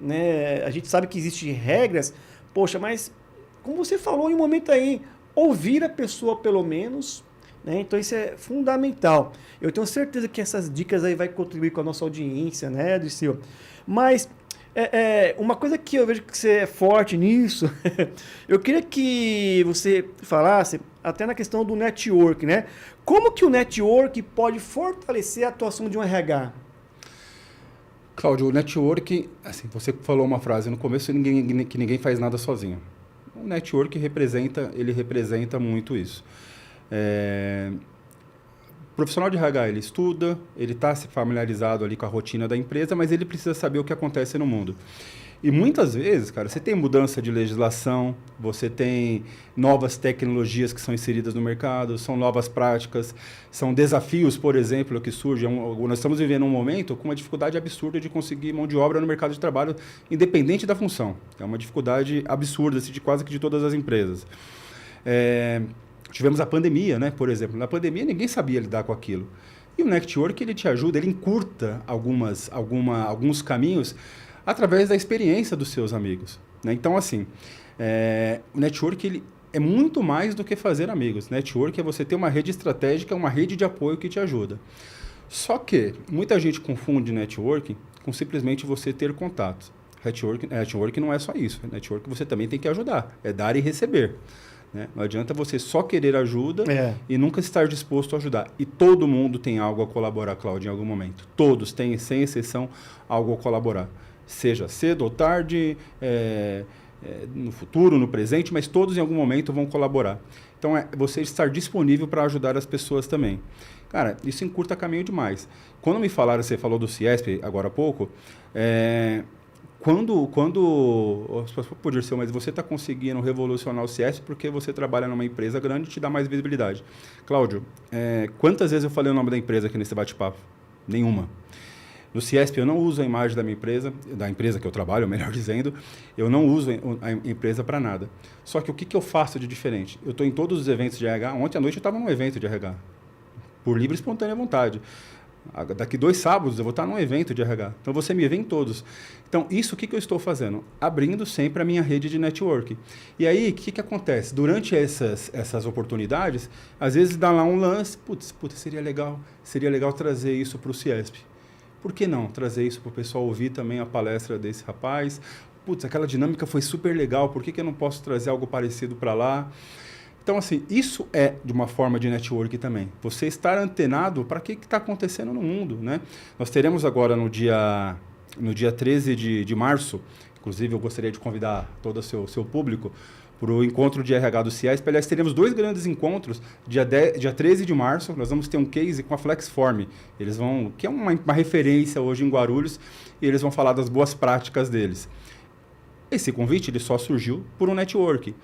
Né? A gente sabe que existem regras, poxa, mas como você falou em um momento aí, ouvir a pessoa pelo menos, né? Então isso é fundamental. Eu tenho certeza que essas dicas aí vai contribuir com a nossa audiência, né, Dirceu? Mas uma coisa que eu vejo que você é forte nisso, eu queria que você falasse até na questão do network, né? Como que o network pode fortalecer a atuação de um RH? Cláudio, o network, assim, você falou uma frase no começo, que ninguém faz nada sozinho. O network representa muito isso. O profissional de RH, ele estuda, ele está se familiarizado ali com a rotina da empresa, mas ele precisa saber o que acontece no mundo. E muitas vezes, cara, você tem mudança de legislação, você tem novas tecnologias que são inseridas no mercado, são novas práticas, são desafios, por exemplo, que surgem. Nós estamos vivendo um momento com uma dificuldade absurda de conseguir mão de obra no mercado de trabalho, independente da função. É uma dificuldade absurda, assim, de quase que de todas as empresas. Tivemos a pandemia, né, por exemplo. Na pandemia, ninguém sabia lidar com aquilo. E o network, ele te ajuda, ele encurta alguns caminhos através da experiência dos seus amigos. Né? Então, assim, o network ele é muito mais do que fazer amigos. Network é você ter uma rede estratégica, uma rede de apoio que te ajuda. Só que muita gente confunde networking com simplesmente você ter contatos. Network não é só isso. Network você também tem que ajudar, é dar e receber. né? Não adianta você só querer ajuda e nunca estar disposto a ajudar. E todo mundo tem algo a colaborar, Cláudio, em algum momento. Todos têm, sem exceção, algo a colaborar. Seja cedo ou tarde, no futuro, no presente, mas todos em algum momento vão colaborar. Então, é você estar disponível para ajudar as pessoas também. Cara, isso encurta caminho demais. Quando me falaram, você falou do CIESP agora há pouco, quando pode ser, mas você está conseguindo revolucionar o CIESP porque você trabalha numa empresa grande e te dá mais visibilidade. Cláudio, quantas vezes eu falei o nome da empresa aqui nesse bate-papo? Nenhuma. No CIESP eu não uso a imagem da empresa que eu trabalho, melhor dizendo, eu não uso a empresa para nada. Só que o que eu faço de diferente? Eu estou em todos os eventos de RH. Ontem à noite eu estava num evento de RH, por livre e espontânea vontade. Daqui 2 sábados eu vou estar num evento de RH. Então você me vê em todos. Então isso o que eu estou fazendo? Abrindo sempre a minha rede de network. E aí o que acontece? Durante essas oportunidades, às vezes dá lá um lance, putz, seria legal trazer isso para o CIESP. Por que não trazer isso para o pessoal ouvir também a palestra desse rapaz? Putz, aquela dinâmica foi super legal, por que eu não posso trazer algo parecido para lá? Então, assim, isso é de uma forma de network também. Você estar antenado para o que está acontecendo no mundo, né? Nós teremos agora no dia 13 de março, inclusive eu gostaria de convidar todo o seu público para o encontro de RH do CIESP. Aliás, teremos 2 grandes encontros. Dia 13 de março, nós vamos ter um case com a Flexform. Eles vão, que é uma referência hoje em Guarulhos, e eles vão falar das boas práticas deles. Esse convite ele só surgiu por um network.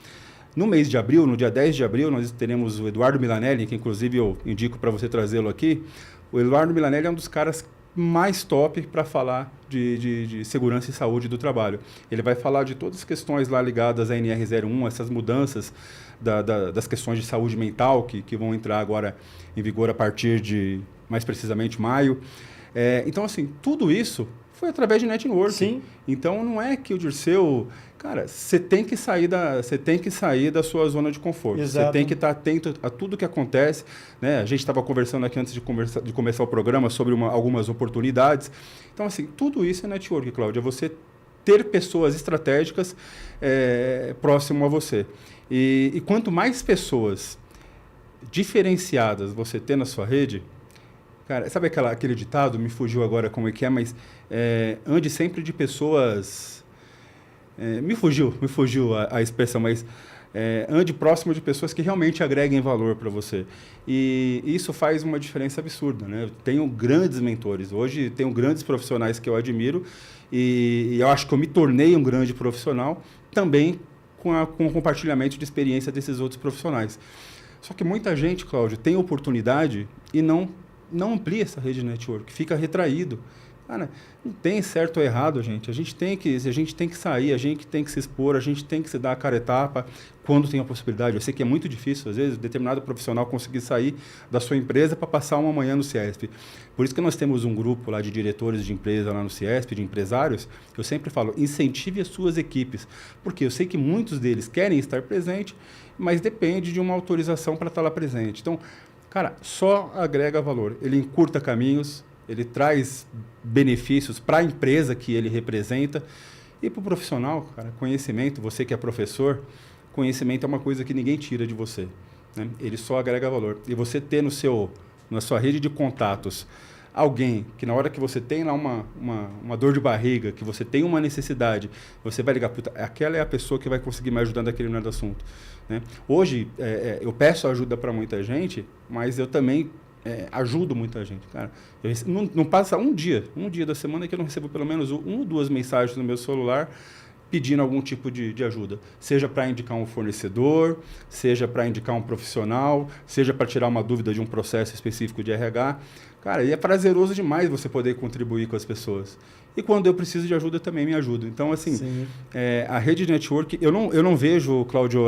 No mês de abril, no dia 10 de abril, nós teremos o Eduardo Milanelli, que inclusive eu indico para você trazê-lo aqui. O Eduardo Milanelli é um dos caras mais top para falar de segurança e saúde do trabalho. Ele vai falar de todas as questões lá ligadas à NR01, essas mudanças das questões de saúde mental que vão entrar agora em vigor a partir de, mais precisamente, maio. Então, assim, tudo isso foi através de networking. Sim. Então, não é que o Dirceu... Cara, você tem que sair da sua zona de conforto. Exato. Você tem que estar atento a tudo que acontece, né? A gente estava conversando aqui antes de começar o programa sobre algumas oportunidades. Então, assim, tudo isso é network, Cláudia. É você ter pessoas estratégicas próximo a você. E quanto mais pessoas diferenciadas você ter na sua rede... Cara, sabe aquele ditado? Me fugiu agora como é que é, mas ande sempre de pessoas... Me fugiu a expressão, mas ande próximo de pessoas que realmente agreguem valor para você. E isso faz uma diferença absurda, né? Eu tenho grandes mentores. Hoje tenho grandes profissionais que eu admiro e eu acho que eu me tornei um grande profissional também com o compartilhamento de experiência desses outros profissionais. Só que muita gente, Cláudio, tem oportunidade e não amplia essa rede de network, fica retraído. Cara, não tem certo ou errado, gente. A gente tem que sair, a gente tem que se expor, a gente tem que se dar a cara a tapa quando tem a possibilidade. Eu sei que é muito difícil, às vezes, determinado profissional conseguir sair da sua empresa para passar uma manhã no CIESP. Por isso que nós temos um grupo lá de diretores de empresa lá no CIESP, de empresários, que eu sempre falo, incentive as suas equipes. Porque eu sei que muitos deles querem estar presente, mas depende de uma autorização para estar lá presente. Então, cara, só agrega valor. Ele encurta caminhos, ele traz benefícios para a empresa que ele representa e para o profissional, cara, conhecimento, você que é professor, conhecimento é uma coisa que ninguém tira de você, né? Ele só agrega valor. E você ter na sua rede de contatos alguém que na hora que você tem lá uma dor de barriga, que você tem uma necessidade, você vai ligar, puta, aquela é a pessoa que vai conseguir me ajudar naquele determinado assunto, né? Hoje, eu peço ajuda para muita gente, mas eu também ajudo muita gente, cara. Não passa um dia da semana que eu não recebo pelo menos 1 ou 2 mensagens no meu celular pedindo algum tipo de ajuda. Seja para indicar um fornecedor, seja para indicar um profissional, seja para tirar uma dúvida de um processo específico de RH. Cara, e é prazeroso demais você poder contribuir com as pessoas. E quando eu preciso de ajuda, também me ajudo. Então, assim, a rede de network, eu não vejo, Cláudio,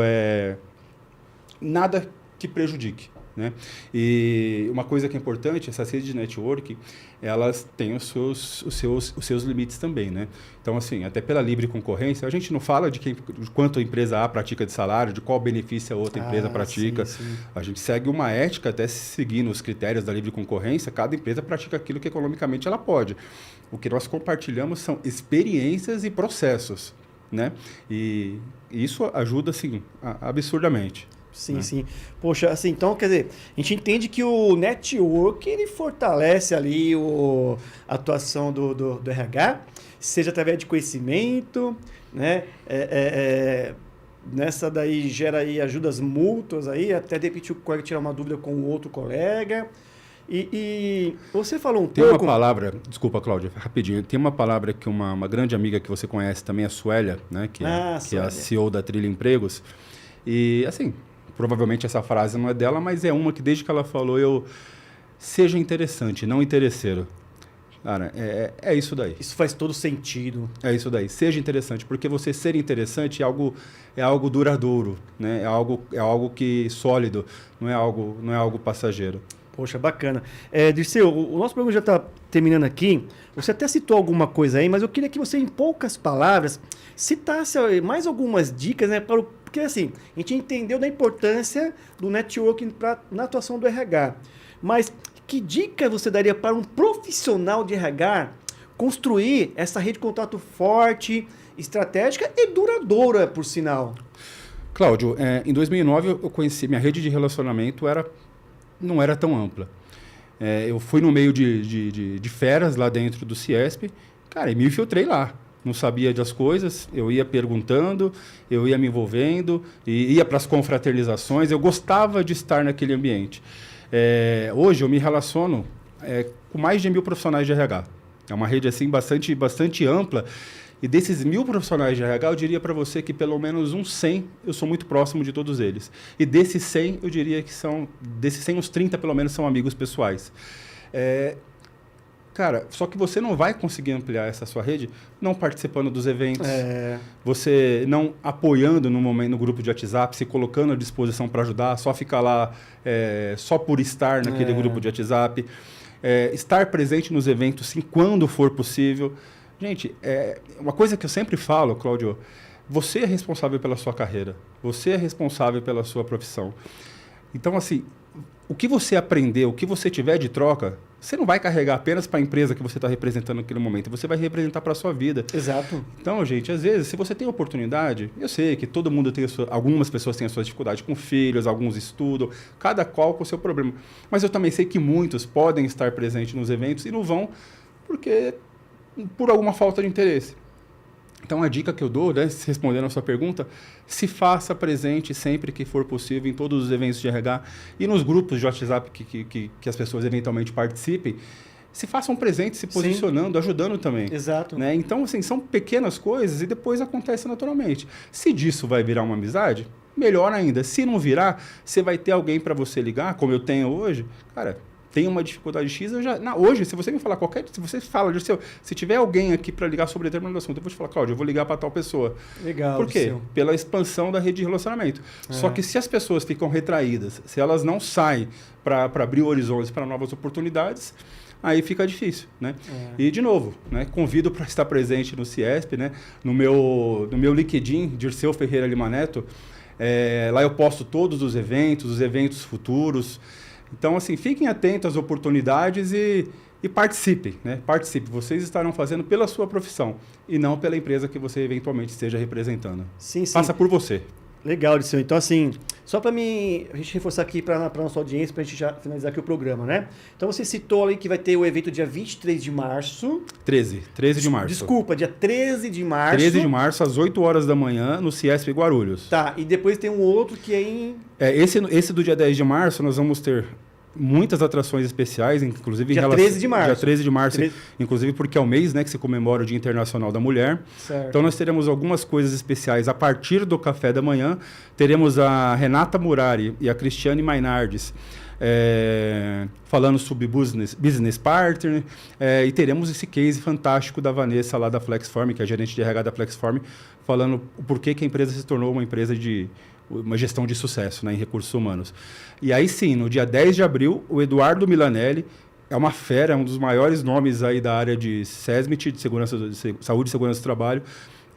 nada que prejudique, né? E uma coisa que é importante, essas redes de network, elas têm os seus limites também, né? Então, assim, até pela livre concorrência, a gente não fala de quanto a empresa A pratica de salário, de qual benefício a outra empresa pratica. Sim. A gente segue uma ética, até seguindo os critérios da livre concorrência, cada empresa pratica aquilo que economicamente ela pode. O que nós compartilhamos são experiências e processos. né? E isso ajuda, assim, absurdamente. Sim, né? sim. Poxa, assim, então, quer dizer, a gente entende que o network, ele fortalece ali a atuação do RH, seja através de conhecimento, né? Nessa daí gera aí ajudas mútuas aí, até de repente o colega tirar uma dúvida com o outro colega. E você falou Tem pouco... uma palavra, desculpa, Cláudia, rapidinho, tem uma palavra que uma grande amiga que você conhece também, a Suélia, né, que é a CEO da Trilha Empregos, e assim, provavelmente essa frase não é dela, mas é uma que desde que ela falou, seja interessante, não interesseiro. Cara, é isso daí. Isso faz todo sentido. É isso daí, seja interessante, porque você ser interessante é algo duradouro, né, é algo que sólido, não é algo passageiro. Poxa, bacana. Dirceu, o nosso programa já está terminando aqui. Você até citou alguma coisa aí, mas eu queria que você, em poucas palavras, citasse mais algumas dicas, né? Porque, assim, a gente entendeu da importância do networking na atuação do RH. Mas que dica você daria para um profissional de RH construir essa rede de contato forte, estratégica e duradoura, por sinal? Cláudio, em 2009 eu conheci, minha rede de relacionamento não era tão ampla. Eu fui no meio de feras lá dentro do Ciesp, cara, e me infiltrei lá. Não sabia das coisas, eu ia perguntando, eu ia me envolvendo, e ia para as confraternizações, eu gostava de estar naquele ambiente. Hoje eu me relaciono com mais de 1.000 profissionais de RH. É uma rede assim, bastante ampla. E desses 1.000 profissionais de RH, eu diria para você que pelo menos uns 100, eu sou muito próximo de todos eles. E desses 100, eu diria que desses 100, uns 30 pelo menos são amigos pessoais. Cara, só que você não vai conseguir ampliar essa sua rede não participando dos eventos, você não apoiando no grupo de WhatsApp, se colocando à disposição para ajudar, só ficar lá só por estar naquele grupo de WhatsApp, estar presente nos eventos, sim, quando for possível. Gente, uma coisa que eu sempre falo, Cláudio, você é responsável pela sua carreira, você é responsável pela sua profissão. Então, assim, o que você aprender, o que você tiver de troca, você não vai carregar apenas para a empresa que você está representando naquele momento, você vai representar para a sua vida. Exato. Então, gente, às vezes, se você tem oportunidade, eu sei que todo mundo tem algumas pessoas têm a sua dificuldade com filhos, alguns estudam, cada qual com o seu problema. Mas eu também sei que muitos podem estar presentes nos eventos e não vão por alguma falta de interesse. Então, a dica que eu dou, né, respondendo a sua pergunta, se faça presente sempre que for possível em todos os eventos de RH e nos grupos de WhatsApp que as pessoas eventualmente participem, se façam presentes, se posicionando, sim, ajudando também. Exato. Né? Então, assim, são pequenas coisas e depois acontece naturalmente. Se disso vai virar uma amizade, melhor ainda. Se não virar, você vai ter alguém para você ligar, como eu tenho hoje, cara... Tem uma dificuldade X, hoje, se você me falar se você fala, se tiver alguém aqui para ligar sobre determinado assunto, eu vou te falar, Cláudio, eu vou ligar para tal pessoa. Legal. Por quê? Pela expansão da rede de relacionamento. Só que se as pessoas ficam retraídas, se elas não saem para abrir horizontes para novas oportunidades, aí fica difícil, né? E, de novo, né, convido para estar presente no Ciesp, né? No meu LinkedIn, Dirceu Ferreira Lima Neto, lá eu posto todos os eventos futuros. Então, assim, fiquem atentos às oportunidades e participem, né? Participe. Vocês estarão fazendo pela sua profissão e não pela empresa que você eventualmente esteja representando. Sim, sim. Faça por você. Legal, Dirceu. Então, assim, só para a gente reforçar aqui para a nossa audiência, para a gente já finalizar aqui o programa, né? Então, você citou ali que vai ter o evento dia 23 de março. 13 de março. Desculpa, dia 13 de março. 13 de março, às 8 horas da manhã, no Ciesp Guarulhos. Tá, e depois tem um outro que é em... Esse do dia 10 de março, nós vamos ter muitas atrações especiais, inclusive... Dia 13 de março. Dia 13 de março, inclusive porque é o mês, né, que se comemora o Dia Internacional da Mulher. Certo. Então, nós teremos algumas coisas especiais a partir do café da manhã. Teremos a Renata Murari e a Cristiane Mainardes falando sobre business partner, e teremos esse case fantástico da Vanessa lá da Flexform, que é a gerente de RH da Flexform, falando o porquê que a empresa se tornou uma empresa de uma gestão de sucesso, né, em recursos humanos. E aí sim, no dia 10 de abril, o Eduardo Milanelli, é uma fera, é um dos maiores nomes aí da área de SESMIT, de saúde e segurança do trabalho.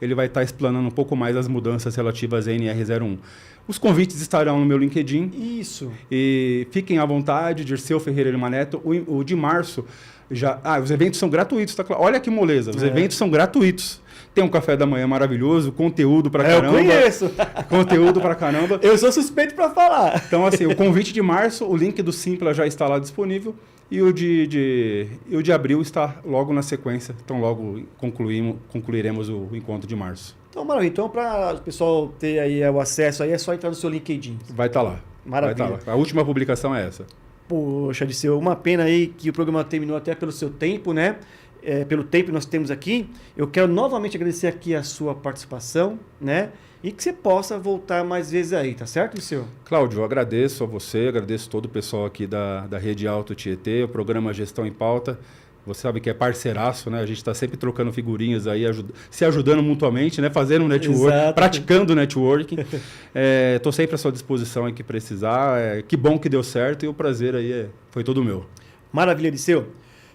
Ele vai estar explanando um pouco mais as mudanças relativas à NR01. Os convites estarão no meu LinkedIn. Isso. E fiquem à vontade, Dirceu Ferreira Lima Neto. O de março, os eventos são gratuitos, tá claro? Olha que moleza, os eventos são gratuitos. Tem um café da manhã maravilhoso, conteúdo pra caramba. Eu conheço. Conteúdo pra caramba. Eu sou suspeito para falar. Então, assim, o convite de março, o link do Simpla já está lá disponível e o de abril está logo na sequência. Então, logo concluiremos o encontro de março. Então, maravilha. Então, para o pessoal ter aí o acesso, aí é só entrar no seu LinkedIn. Vai estar lá. Maravilha. Vai tá lá. A última publicação é essa. Poxa, Disseu, uma pena aí que o programa terminou até pelo seu tempo, né? Pelo tempo que nós temos aqui. Eu quero novamente agradecer aqui a sua participação, né? E que você possa voltar mais vezes aí, tá certo, Disseu? Cláudio, eu agradeço a você, agradeço todo o pessoal aqui da Rede Alto Tietê, o programa Gestão em Pauta. Você sabe que é parceiraço, né? A gente está sempre trocando figurinhas aí, se ajudando mutuamente, né? Fazendo network, Exato. praticando networking. Estou sempre à sua disposição aí que precisar. Que bom que deu certo e o prazer aí foi todo meu. Maravilha, Disseu.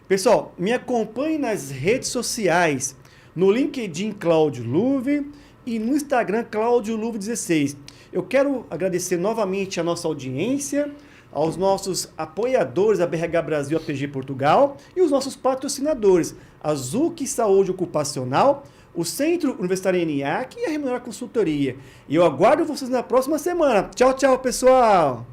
Pessoal, me acompanhe nas redes sociais, no LinkedIn Cláudio Luve e no Instagram Cláudio Luve 16. Eu quero agradecer novamente a nossa audiência, aos nossos apoiadores, a BRH Brasil, a PG Portugal, e os nossos patrocinadores, a ZUC Saúde Ocupacional, o Centro Universitário ENIAC e a Remunerar Consultoria. E eu aguardo vocês na próxima semana. Tchau, tchau, pessoal!